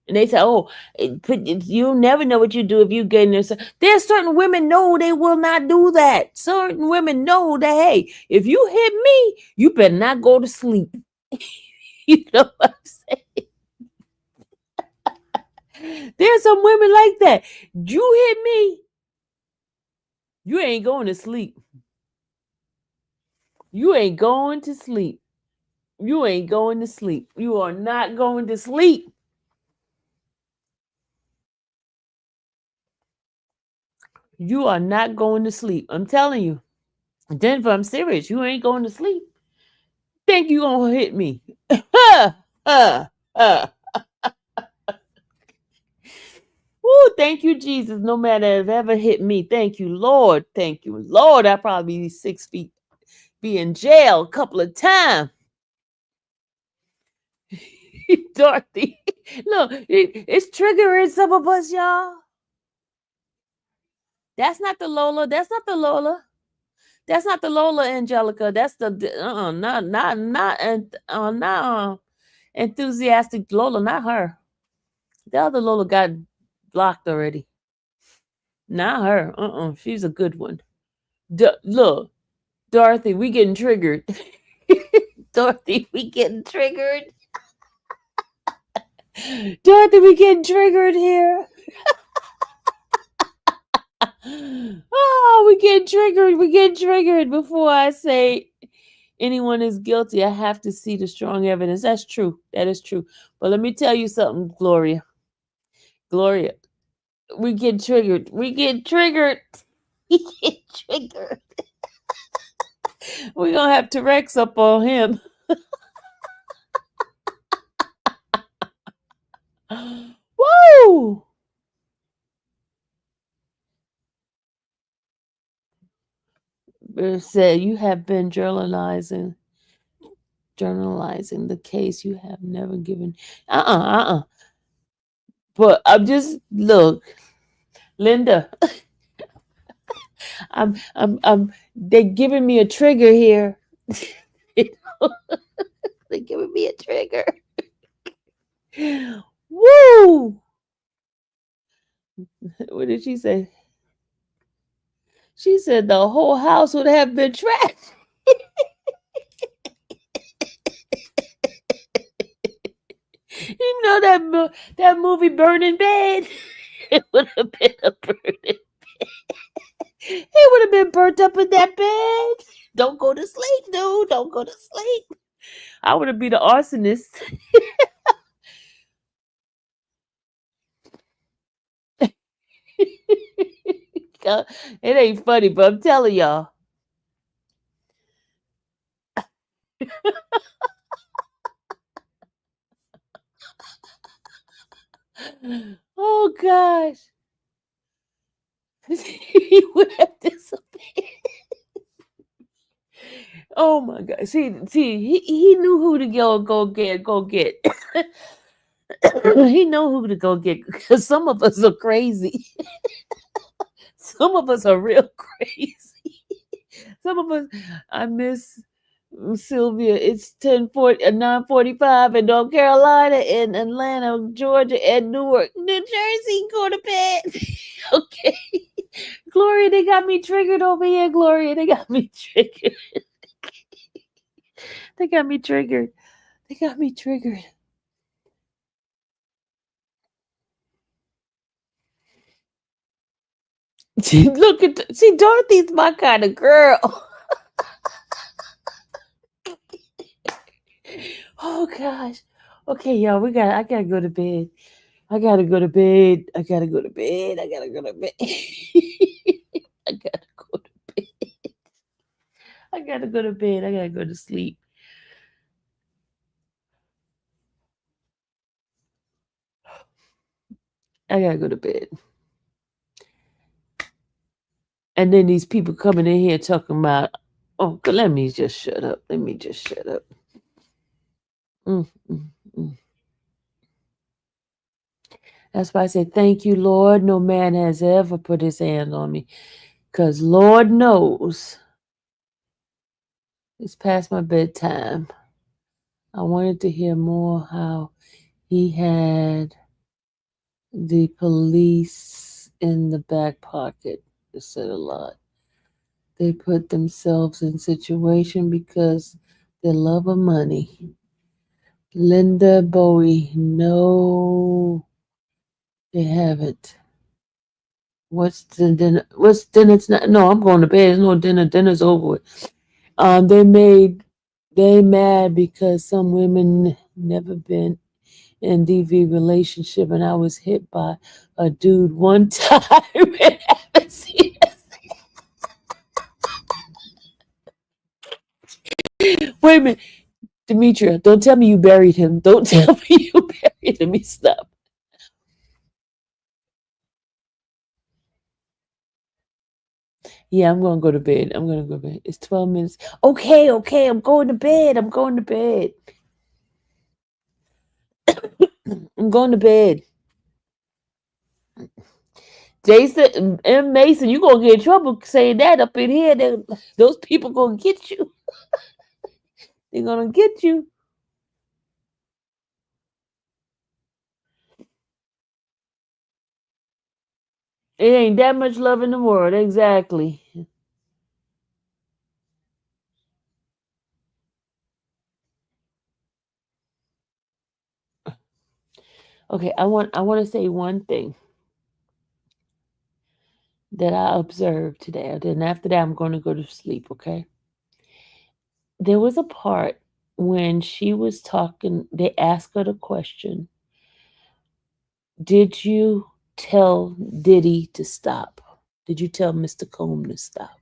And they say, "Oh, you'll never know what you do if you get in there." There's certain women know they will not do that. Certain women know that, hey, if you hit me, you better not go to sleep. You know what I'm saying? There's some women like that. You hit me, you ain't going to sleep. You ain't going to sleep. You ain't going to sleep. You are not going to sleep. You are not going to sleep. I'm telling you. Denver, I'm serious. You ain't going to sleep. Think you gonna hit me? Woo, thank you, Jesus. No matter if ever hit me. Thank you, Lord. Thank you, Lord. I'll probably be 6 feet, be in jail a couple of times. Dorothy, look, it's triggering some of us, y'all. That's not the Lola. That's not the Lola. That's not the Lola, Angelica. That's the not enthusiastic Lola. Not her. The other Lola got blocked already. Not her. She's a good one. Look, Dorothy, we getting triggered. Dorothy, we getting triggered. Dorothy, we getting triggered here. Oh, we get triggered. We get triggered. Before I say anyone is guilty, I have to see the strong evidence. That's true. That is true. But let me tell you something, Gloria. Gloria, we get triggered. We get triggered. We get triggered. We're going to have T-Rex up on him. Woo! It said you have been journalizing the case. You have never given But I'm just look, Linda. They're giving me a trigger here. They're giving me a trigger. Woo! What did she say? She said the whole house would have been trashed. You know that movie Burning Bed? It would have been a burning bed. It would have been burnt up in that bed. Don't go to sleep, dude. Don't go to sleep. I would have been the arsonist. It ain't funny, but I'm telling y'all. Oh gosh. He would have disappeared. Oh my God. See, he knew who to go get. He know who to go get because some of us are crazy. Some of us are real crazy. Some of us, I miss Sylvia. It's 9:45 in North Carolina, in Atlanta, Georgia, and Newark, New Jersey. Go to bed. Okay. Gloria, they got me triggered over here, Gloria. They got me triggered. They got me triggered. They got me triggered. Look at see, Dorothy's my kind of girl. Oh gosh. Okay, y'all, I gotta go to bed. I gotta go to bed. I gotta go to bed. I gotta go to bed. I gotta go to bed. I gotta go to bed. I gotta go to sleep. I gotta go to bed. And then these people coming in here talking about, oh, let me just shut up. Let me just shut up. Mm, mm, mm. That's why I say, thank you, Lord. No man has ever put his hand on me. Because Lord knows it's past my bedtime. I wanted to hear more how he had the police in the back pocket. It said a lot. They put themselves in situation because they love of money. Linda Bowie, no, they haven't. What's the dinner? What's dinner? It's not. No, I'm going to bed. There's no dinner. Dinner's over with. They mad because some women never been in DV relationship, and I was hit by a dude one time and haven't seen it. Wait a minute, Demetria, don't tell me you buried him. Don't tell me you buried him. Stop. Yeah, I'm gonna go to bed. I'm gonna go to bed. It's 12 minutes. Okay, I'm going to bed. I'm going to bed. I'm going to bed. Jason and Mason, you gonna get in trouble saying that up in here. Those people gonna get you. They're gonna get you. It ain't that much love in the world. Exactly. Okay, I want to say one thing that I observed today. Then after that, I'm going to go to sleep. Okay. There was a part when she was talking. They asked her the question, "Did you tell Diddy to stop? Did you tell Mr. Combe to stop?"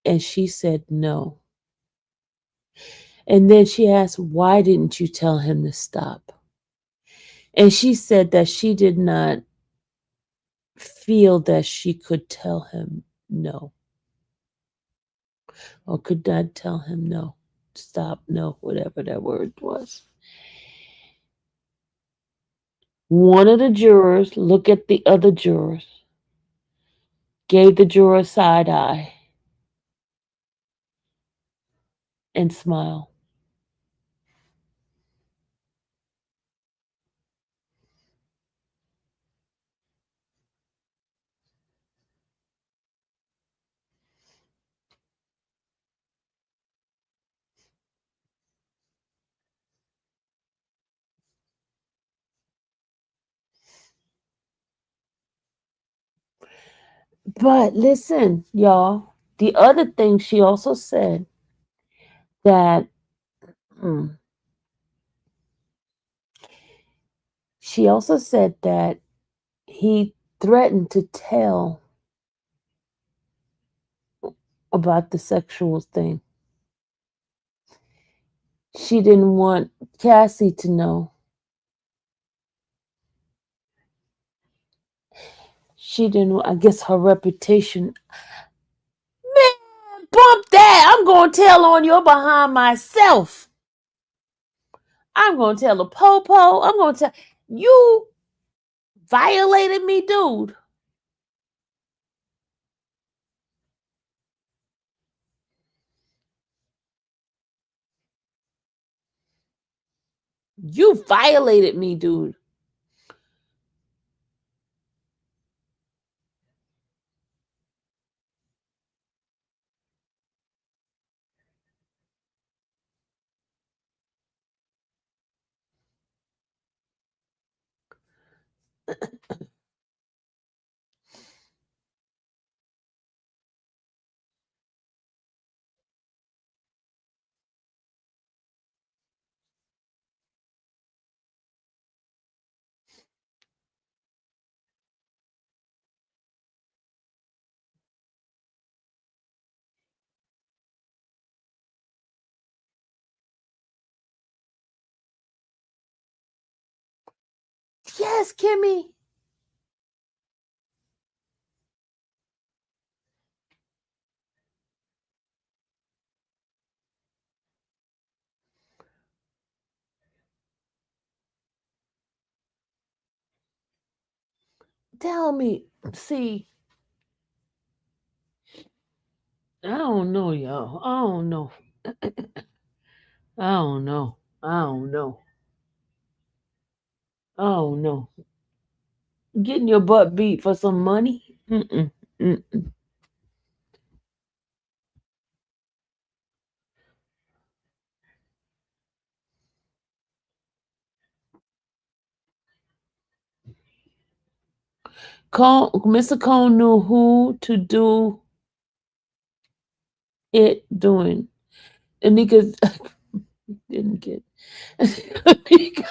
And she said no. And then she asked, "Why didn't you tell him to stop?" And she said that she did not feel that she could tell him no, or could not tell him no, stop, no, whatever that word was. One of the jurors looked at the other jurors, gave the juror a side eye, and smiled. But listen, y'all, the other thing she also said that she also said that he threatened to tell about the sexual thing. She didn't want Cassie to know. She didn't, I guess her reputation. Man, bump that. I'm going to tell on your behind myself. I'm going to tell the popo. I'm going to tell you violated me, dude. You violated me, dude. Yes, Kimmy. Tell me. See, I don't know, y'all. I don't know. I don't know. I don't know. I don't know. Getting your butt beat for some money? Mm-mm. Mm-mm. Mr. Cone knew who to do it doing. And niggas didn't get. A nigga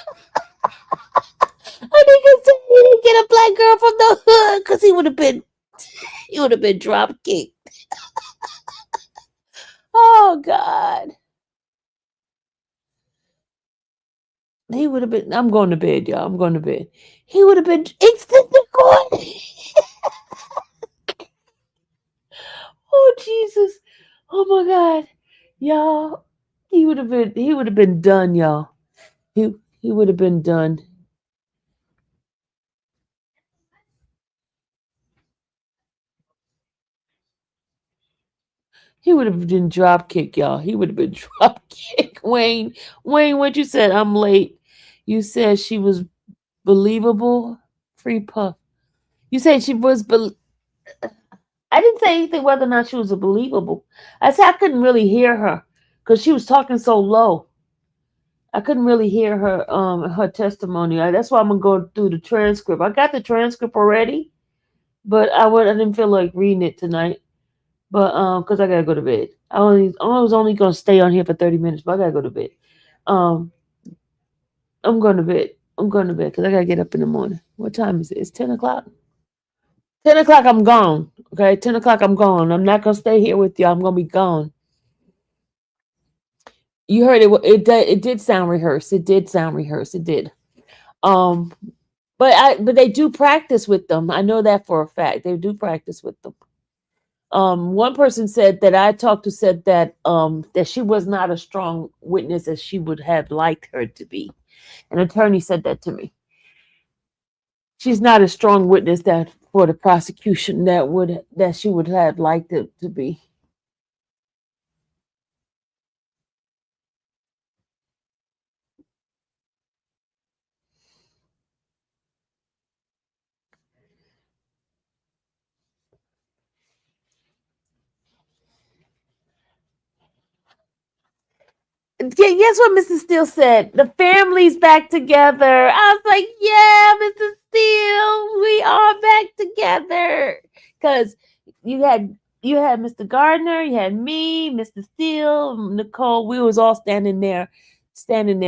said he didn't get a black girl from the hood because he would have been drop kicked. Oh God. He would have been. I'm going to bed, y'all. I'm going to bed. He would have been extended court. Oh Jesus. Oh my God. Y'all. He would have been. He would have been done, y'all. He would have been done. He would have been drop kick, y'all. He would have been drop kick. Wayne, what you said? I'm late. You said she was believable. Free puff. You said she was. I didn't say anything whether or not she was a believable. I said I couldn't really hear her because she was talking so low. I couldn't really hear her testimony. That's why I'm gonna go through the transcript. I got the transcript already, but I didn't feel like reading it tonight. But because I gotta go to bed. I was only gonna stay on here for 30 minutes, but I gotta go to bed. Um, I'm going to bed. I'm going to bed because I gotta get up in the morning. What time is it? It's 10 o'clock. 10 o'clock. I'm gone. Okay, 10 o'clock. I'm gone. I'm not gonna stay here with you. I'm gonna be gone. You heard it. It did sound rehearsed. It did sound rehearsed. It did. Um, but they do practice with them. I know that for a fact. They do practice with them. One person said that I talked to said that she was not a strong witness as she would have liked her to be. An attorney said that to me. She's not a strong witness that for the prosecution that she would have liked it to be. Yeah, guess what Mr. Steele said? The family's back together. I was like, yeah, Mr. Steele, we are back together. Because you had Mr. Gardner, you had me, Mr. Steele, Nicole. We was all standing there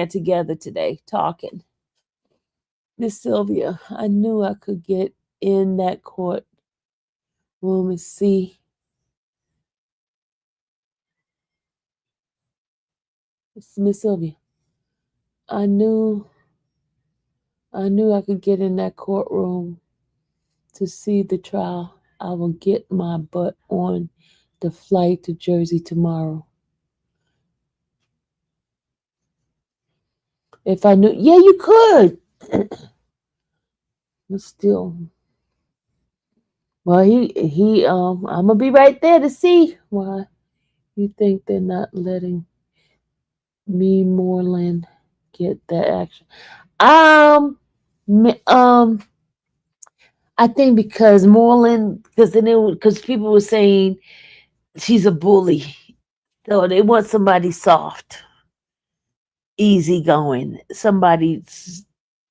together today, talking. Miss Sylvia, I knew I could get in that courtroom and see. Miss Sylvia, I knew I could get in that courtroom to see the trial. I will get my butt on the flight to Jersey tomorrow. If I knew, yeah, you could. But still, well, I'm gonna be right there to see why you think they're not letting me Moreland get that action. Um, I think because Moreland, because people were saying she's a bully, so they want somebody soft, easygoing, somebody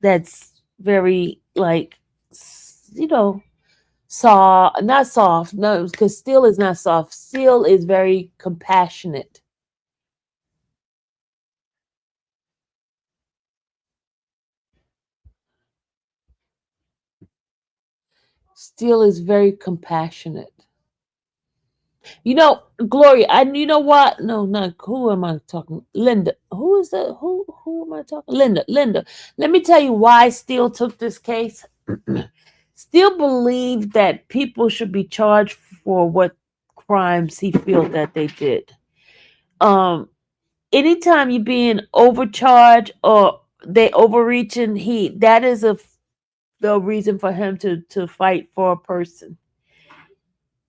that's very like, you know, not soft. No, because Steele is not soft. Steele is very compassionate. Steele is very compassionate. You know, Gloria, you know what? No, not who am I talking? Linda. Who is that? Who am I talking? Linda. Let me tell you why Steele took this case. Steele believed that people should be charged for what crimes he feels that they did. Anytime you're being overcharged or they overreaching, that is the reason for him to fight for a person,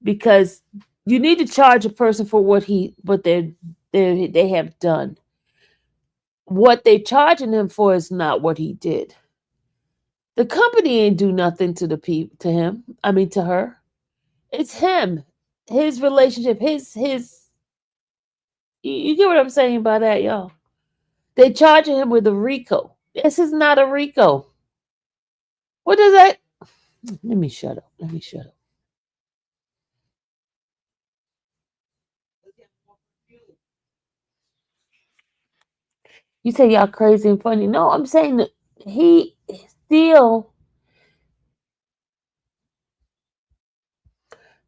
because you need to charge a person for what they have done. What they charging him for is not what he did. The company ain't do nothing to to him. I mean to her. It's him, his relationship, his. You get what I'm saying by that, y'all? They charging him with a RICO. This is not a RICO. What does that? Let me shut up. You say y'all crazy and funny. No, I'm saying that he still.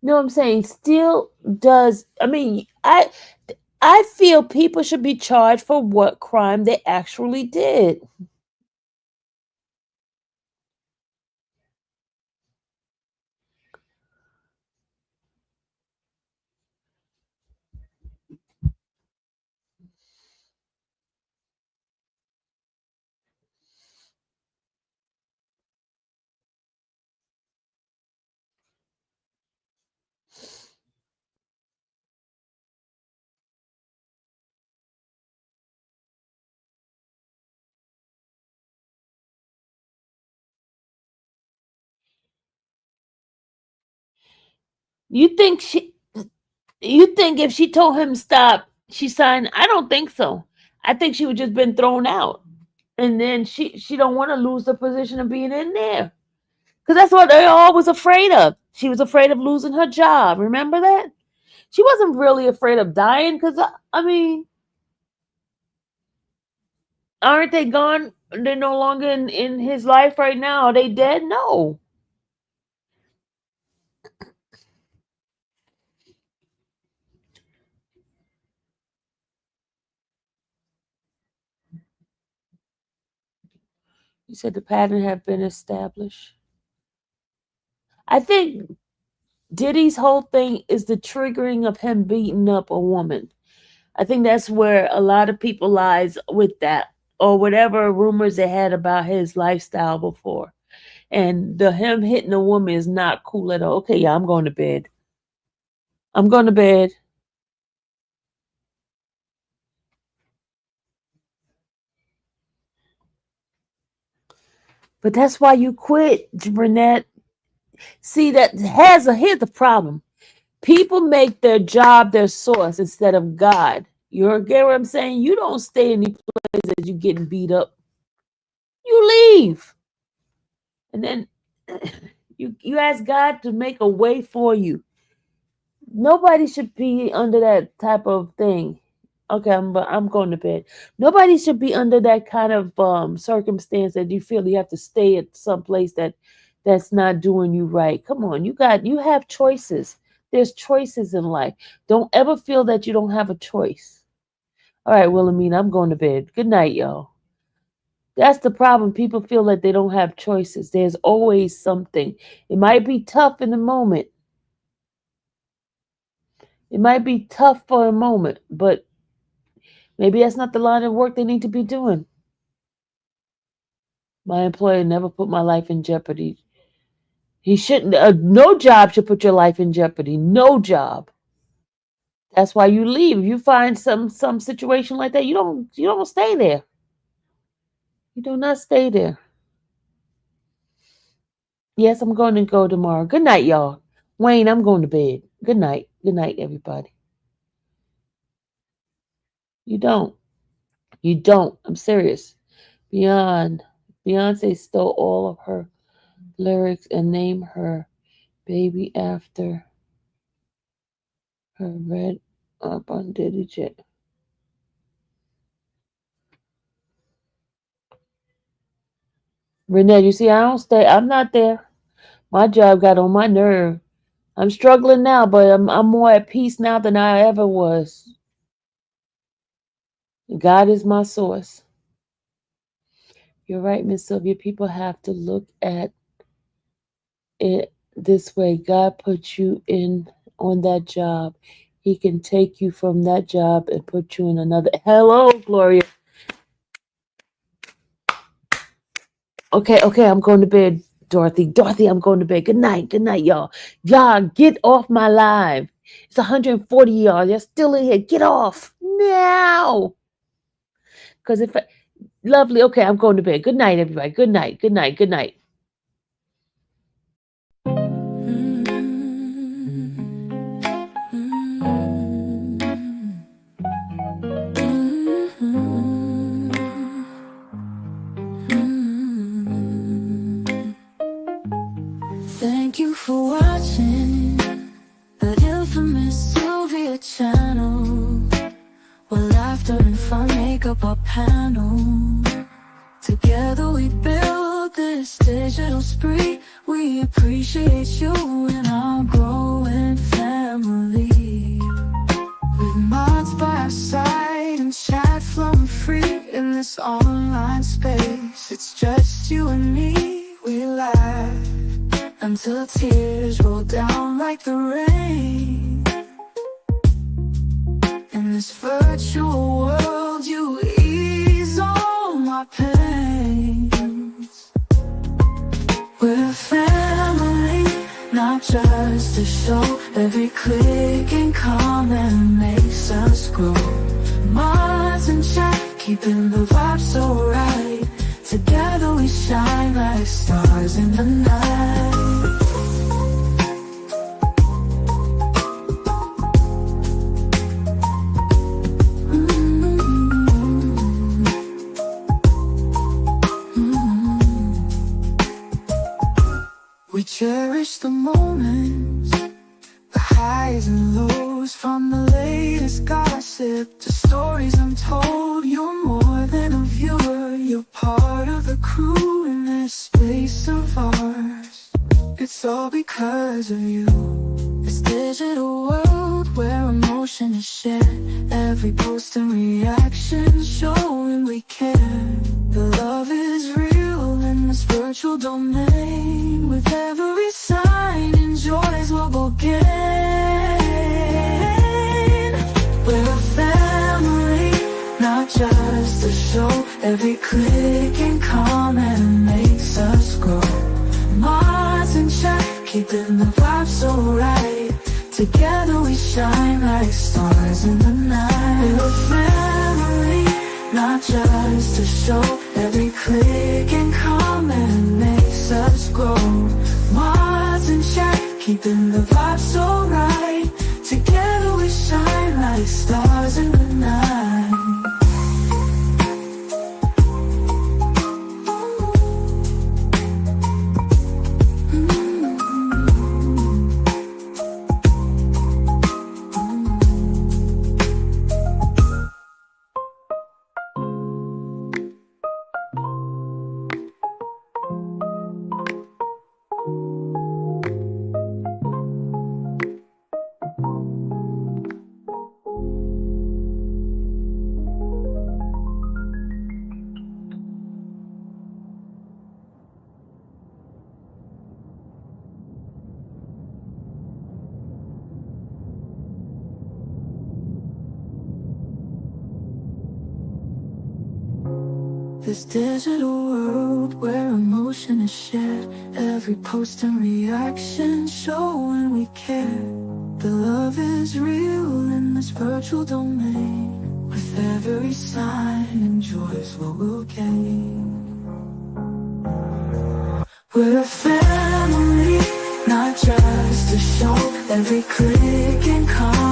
No, I'm saying still does. I mean, I feel people should be charged for what crime they actually did. You think she? You think if she told him stop, she signed? I don't think so. I think she would just been thrown out, and then she don't want to lose the position of being in there, because that's what they all was afraid of. She was afraid of losing her job. Remember that? She wasn't really afraid of dying, because I mean, aren't they gone? They're no longer in his life right now. Are they dead? No. You said the pattern have been established. I think Diddy's whole thing is the triggering of him beating up a woman. I think that's where a lot of people lies with that, or whatever rumors they had about his lifestyle before. And the him hitting a woman is not cool at all. Okay, yeah, I'm going to bed. I'm going to bed. But that's why you quit, Burnett. See, here's the problem. People make their job their source instead of God. You get what I'm saying? You don't stay in the place that you're getting beat up. You leave. And then you ask God to make a way for you. Nobody should be under that type of thing. Okay, I'm going to bed. Nobody should be under that kind of circumstance that you feel you have to stay at some place that's not doing you right. Come on, you have choices. There's choices in life. Don't ever feel that you don't have a choice. All right, Wilhelmina, I'm going to bed. Good night, y'all. That's the problem. People feel that they don't have choices. There's always something. It might be tough in the moment. It might be tough for a moment, but maybe that's not the line of work they need to be doing. My employer never put my life in jeopardy. He shouldn't. No job should put your life in jeopardy. No job. That's why you leave. If you find some situation like that, you don't stay there. You do not stay there. Yes, I'm going to go tomorrow. Good night, y'all. Wayne, I'm going to bed. Good night. Good night, everybody. You don't. You don't. I'm serious. Beyonce stole all of her lyrics and named her baby after her red up on Diddy jet. Renee, you see, I don't stay. I'm not there. My job got on my nerve. I'm struggling now, but I'm more at peace now than I ever was. God is my source. You're right, Miss Sylvia. People have to look at it this way. God put you in on that job. He can take you from that job and put you in another. Hello, Gloria. Okay, I'm going to bed, Dorothy. Dorothy, I'm going to bed. Good night, y'all. Y'all, get off my live. It's 140 y'all. You're still in here. Get off now. Because lovely. Okay, I'm going to bed. Good night, everybody. Good night. Thank you for watching the infamous Sylvia channel, where laughter and fun make up our panel. Together we build this digital spree. We appreciate you and our growing family. With mods by our side and chat flowing free in this online space. It's just you and me, we laugh until tears roll down like the rain. In this virtual world, you ease all my pains. We're a family, not just a show. Every click and comment makes us grow. Mods and chat, keeping the vibe so right. Together we shine like stars in the night. We cherish the moments, the highs and lows, from the latest gossip to stories untold. You're more than a viewer, you're part of the crew in this space of ours. It's all because of you. This digital world where emotion is shared, every post and reaction showing we care. The love is real in this virtual domain. With every sign, enjoys what we'll gain. We're a family, not just a show. Every click and comment makes us grow. Mods and chat, keeping the vibe so right. Together we shine like stars in the night. We're a family, not just a show. Every click and comment makes us grow. Mods and chat, keeping the vibe so right. Together we shine like stars in the night. This digital world where emotion is shared, every post and reaction showing we care. The love is real in this virtual domain. With every sign, enjoys what we'll gain. We're a family, not just a show. Every click and comment